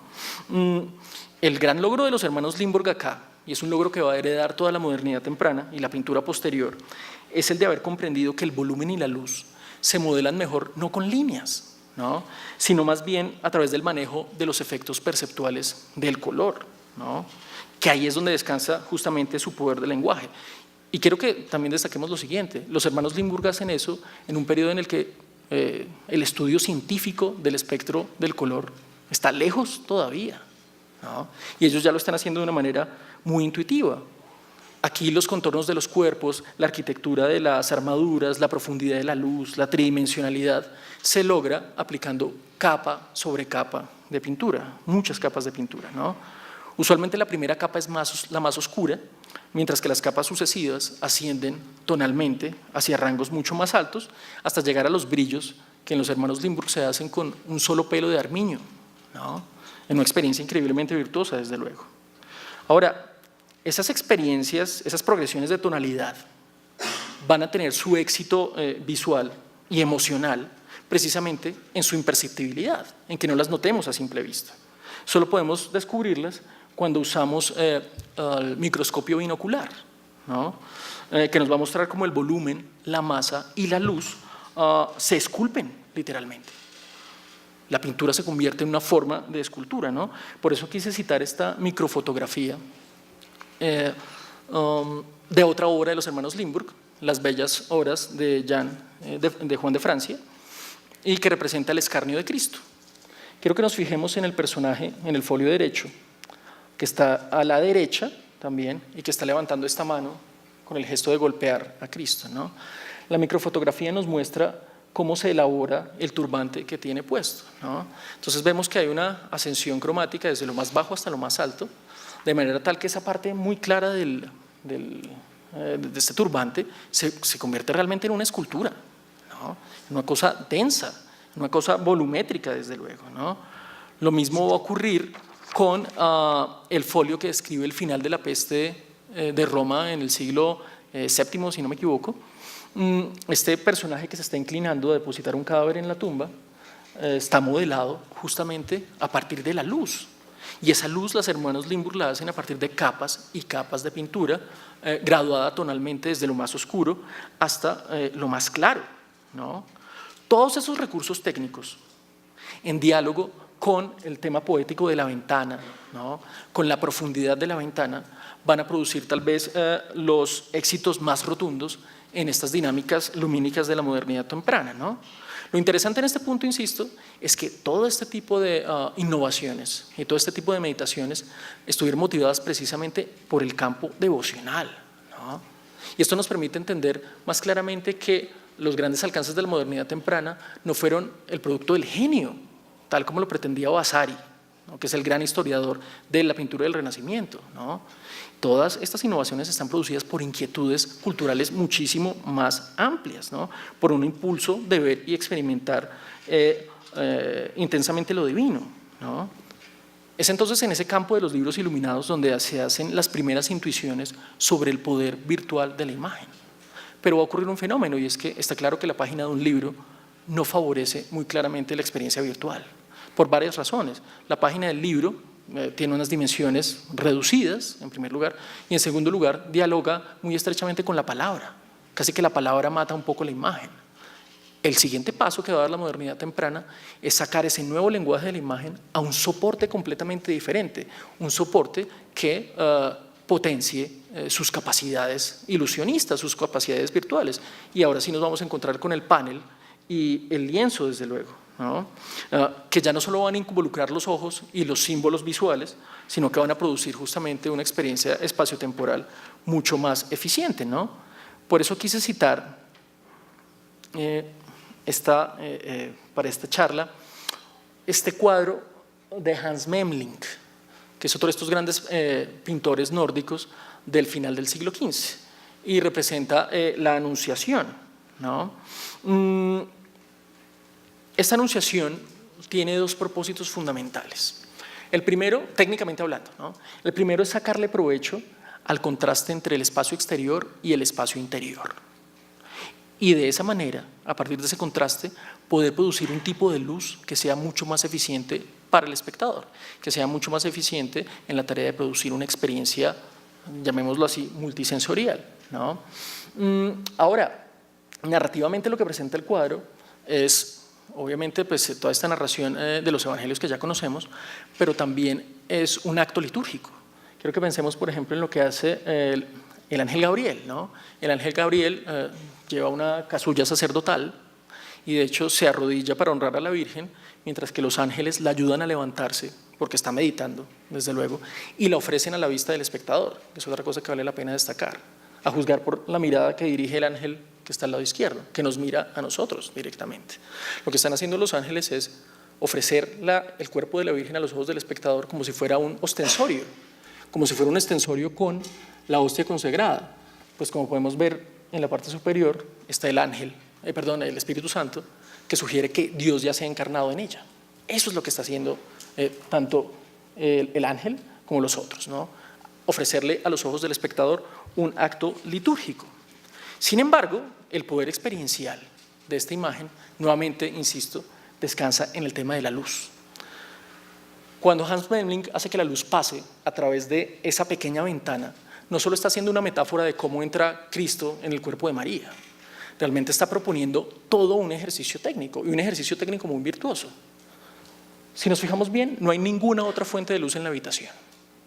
El gran logro de los hermanos Limburg acá, y es un logro que va a heredar toda la modernidad temprana y la pintura posterior, es el de haber comprendido que el volumen y la luz se modelan mejor no con líneas, ¿no? Sino más bien a través del manejo de los efectos perceptuales del color, ¿no? Que ahí es donde descansa justamente su poder de lenguaje. Y quiero que también destaquemos lo siguiente: los hermanos Limburg hacen eso en un periodo en el que el estudio científico del espectro del color está lejos todavía, ¿no? Y ellos ya lo están haciendo de una manera muy intuitiva. Aquí los contornos de los cuerpos, la arquitectura de las armaduras, la profundidad de la luz, la tridimensionalidad, se logra aplicando capa sobre capa de pintura, muchas capas de pintura, ¿no? Usualmente la primera capa es la más oscura, mientras que las capas sucesivas ascienden tonalmente hacia rangos mucho más altos hasta llegar a los brillos que en los hermanos Limburg se hacen con un solo pelo de armiño, ¿no? En una experiencia increíblemente virtuosa, desde luego. Ahora, esas experiencias, esas progresiones de tonalidad van a tener su éxito visual y emocional precisamente en su imperceptibilidad, en que no las notemos a simple vista. Solo podemos descubrirlas cuando usamos el microscopio binocular, ¿no? Que nos va a mostrar cómo el volumen, la masa y la luz se esculpen literalmente. La pintura se convierte en una forma de escultura, ¿no? Por eso quise citar esta microfotografía de otra obra de los hermanos Limburg, Las bellas obras de Juan de Francia, y que representa el escarnio de Cristo. Quiero que nos fijemos en el personaje en el folio derecho, que está a la derecha también y que está levantando esta mano con el gesto de golpear a Cristo, ¿no? La microfotografía nos muestra cómo se elabora el turbante que tiene puesto, ¿no? Entonces vemos que hay una ascensión cromática desde lo más bajo hasta lo más alto, de manera tal que esa parte muy clara de este turbante se convierte realmente en una escultura, ¿no? En una cosa densa, una cosa volumétrica, desde luego, ¿no? Lo mismo va a ocurrir con el folio que describe el final de la peste de Roma en el siglo VII, si no me equivoco. Este personaje que se está inclinando a depositar un cadáver en la tumba está modelado justamente a partir de la luz. Y esa luz los hermanos Limburg la hacen a partir de capas y capas de pintura, graduada tonalmente desde lo más oscuro hasta lo más claro, ¿no? Todos esos recursos técnicos, en diálogo con el tema poético de la ventana, ¿no? Con la profundidad de la ventana, van a producir tal vez los éxitos más rotundos en estas dinámicas lumínicas de la modernidad temprana, ¿no? Lo interesante en este punto, insisto, es que todo este tipo de innovaciones y todo este tipo de meditaciones estuvieron motivadas precisamente por el campo devocional, ¿no? Y esto nos permite entender más claramente que los grandes alcances de la modernidad temprana no fueron el producto del genio, tal como lo pretendía Vasari, ¿no? Que es el gran historiador de la pintura del Renacimiento, ¿no? Todas estas innovaciones están producidas por inquietudes culturales muchísimo más amplias, ¿no? Por un impulso de ver y experimentar intensamente lo divino, ¿no? Es entonces en ese campo de los libros iluminados donde se hacen las primeras intuiciones sobre el poder virtual de la imagen. Pero va a ocurrir un fenómeno, y es que está claro que la página de un libro no favorece muy claramente la experiencia virtual, por varias razones. La página del libro tiene unas dimensiones reducidas, en primer lugar, y en segundo lugar, dialoga muy estrechamente con la palabra. Casi que la palabra mata un poco la imagen. El siguiente paso que va a dar la modernidad temprana es sacar ese nuevo lenguaje de la imagen a un soporte completamente diferente, un soporte que potencie sus capacidades ilusionistas, sus capacidades virtuales. Y ahora sí nos vamos a encontrar con el panel y el lienzo, desde luego, ¿no? Que ya no solo van a involucrar los ojos y los símbolos visuales, sino que van a producir justamente una experiencia espaciotemporal mucho más eficiente, ¿no? Por eso quise citar para esta charla este cuadro de Hans Memling, que es otro de estos grandes pintores nórdicos del final del siglo XV, y representa la Anunciación, ¿no? Esta Anunciación tiene dos propósitos fundamentales. El primero, técnicamente hablando, ¿no? El primero es sacarle provecho al contraste entre el espacio exterior y el espacio interior. Y de esa manera, a partir de ese contraste, poder producir un tipo de luz que sea mucho más eficiente para el espectador, que sea mucho más eficiente en la tarea de producir una experiencia, llamémoslo así, multisensorial, ¿no? Ahora, narrativamente lo que presenta el cuadro es, obviamente, pues, toda esta narración de los evangelios que ya conocemos, pero también es un acto litúrgico. Quiero que pensemos, por ejemplo, en lo que hace el ángel Gabriel, ¿no? El ángel Gabriel lleva una casulla sacerdotal y de hecho se arrodilla para honrar a la Virgen, mientras que los ángeles la ayudan a levantarse, porque está meditando, desde luego, y la ofrecen a la vista del espectador, que es otra cosa que vale la pena destacar, a juzgar por la mirada que dirige el ángel que está al lado izquierdo, que nos mira a nosotros directamente. Lo que están haciendo los ángeles es ofrecer el cuerpo de la Virgen a los ojos del espectador como si fuera un ostensorio, como si fuera un ostensorio con la hostia consagrada. Pues como podemos ver en la parte superior está el el Espíritu Santo, que sugiere que Dios ya se ha encarnado en ella. Eso es lo que está haciendo tanto el ángel como los otros, ¿no? Ofrecerle a los ojos del espectador un acto litúrgico. Sin embargo, el poder experiencial de esta imagen, nuevamente, insisto, descansa en el tema de la luz. Cuando Hans Memling hace que la luz pase a través de esa pequeña ventana, no solo está haciendo una metáfora de cómo entra Cristo en el cuerpo de María, realmente está proponiendo todo un ejercicio técnico, y un ejercicio técnico muy virtuoso. Si nos fijamos bien, no hay ninguna otra fuente de luz en la habitación.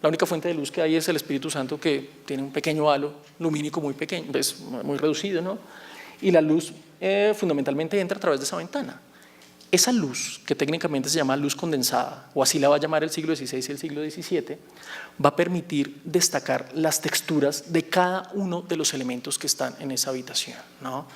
La única fuente de luz que hay es el Espíritu Santo, que tiene un pequeño halo lumínico muy pequeño, es muy reducido, ¿no? Y la luz fundamentalmente entra a través de esa ventana. Esa luz, que técnicamente se llama luz condensada, o así la va a llamar el siglo XVI y el siglo XVII, va a permitir destacar las texturas de cada uno de los elementos que están en esa habitación, ¿no?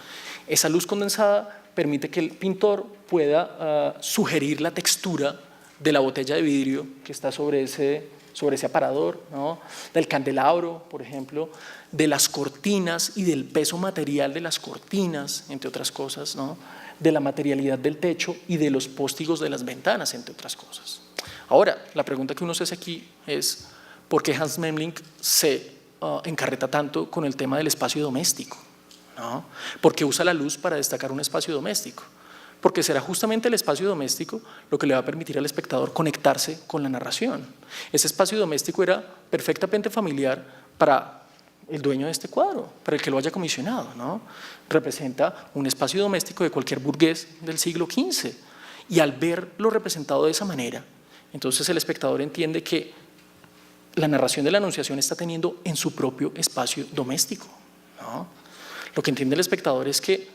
Esa luz condensada permite que el pintor pueda sugerir la textura de la botella de vidrio que está sobre ese aparador, ¿no? Del candelabro, por ejemplo, de las cortinas y del peso material de las cortinas, entre otras cosas, ¿no? De la materialidad del techo y de los póstigos de las ventanas, entre otras cosas. Ahora, la pregunta que uno se hace aquí es ¿por qué Hans Memling se encarreta tanto con el tema del espacio doméstico, ¿no? ¿Por qué usa la luz para destacar un espacio doméstico? Porque será justamente el espacio doméstico lo que le va a permitir al espectador conectarse con la narración. Ese espacio doméstico era perfectamente familiar para el dueño de este cuadro, para el que lo haya comisionado, ¿no? Representa un espacio doméstico de cualquier burgués del siglo XV, y al verlo representado de esa manera, entonces el espectador entiende que la narración de la Anunciación está teniendo en su propio espacio doméstico, ¿no? Lo que entiende el espectador es que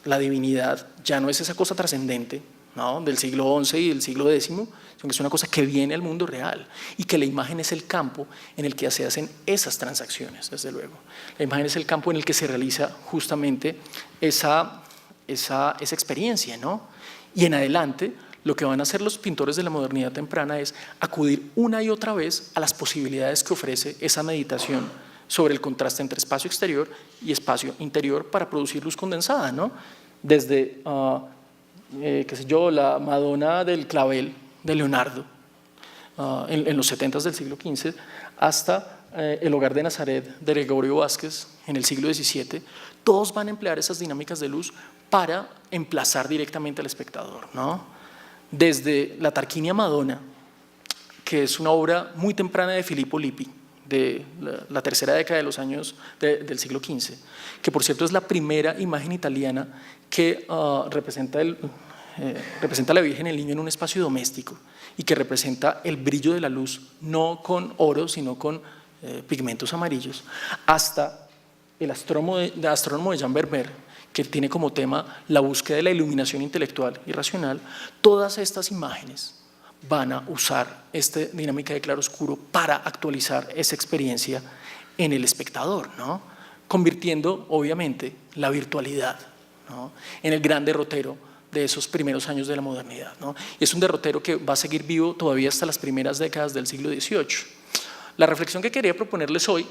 la divinidad ya no es esa cosa trascendente, ¿no? Del siglo XI y del siglo X, sino que es una cosa que viene al mundo real, y que la imagen es el campo en el que se hacen esas transacciones, desde luego. La imagen es el campo en el que se realiza justamente esa experiencia, ¿no? Y en adelante, lo que van a hacer los pintores de la modernidad temprana es acudir una y otra vez a las posibilidades que ofrece esa meditación sobre el contraste entre espacio exterior y espacio interior para producir luz condensada, ¿no? Desde qué sé yo, la Madonna del Clavel de Leonardo en los 70s del siglo XV, hasta el Hogar de Nazaret de Gregorio Vázquez en el siglo XVII, todos van a emplear esas dinámicas de luz para emplazar directamente al espectador, ¿no? Desde la Tarquinia Madonna, que es una obra muy temprana de Filippo Lippi, de la tercera década de los años del siglo XV, que por cierto es la primera imagen italiana que representa a la Virgen y el Niño en un espacio doméstico, y que representa el brillo de la luz no con oro sino con pigmentos amarillos, hasta el astrónomo de Jean Vermeer, que tiene como tema la búsqueda de la iluminación intelectual y racional. Todas estas imágenes van a usar esta dinámica de claroscuro para actualizar esa experiencia en el espectador, ¿no? Convirtiendo obviamente la virtualidad, ¿no?, en el gran derrotero de esos primeros años de la modernidad, ¿no? Y es un derrotero que va a seguir vivo todavía hasta las primeras décadas del siglo XVIII. La reflexión que quería proponerles hoy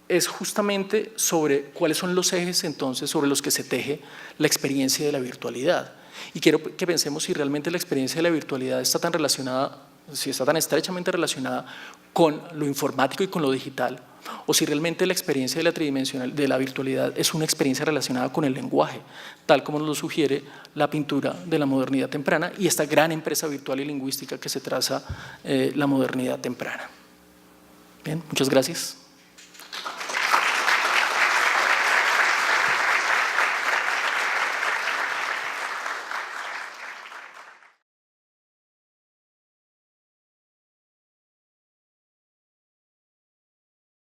es justamente sobre cuáles son los ejes entonces sobre los que se teje la experiencia de la virtualidad. Y quiero que pensemos si realmente la experiencia de la virtualidad está tan relacionada, si está tan estrechamente relacionada con lo informático y con lo digital, o si realmente la experiencia de la tridimensional, de la virtualidad, es una experiencia relacionada con el lenguaje, tal como nos lo sugiere la pintura de la modernidad temprana y esta gran empresa virtual y lingüística que se traza la modernidad temprana. Bien, muchas gracias.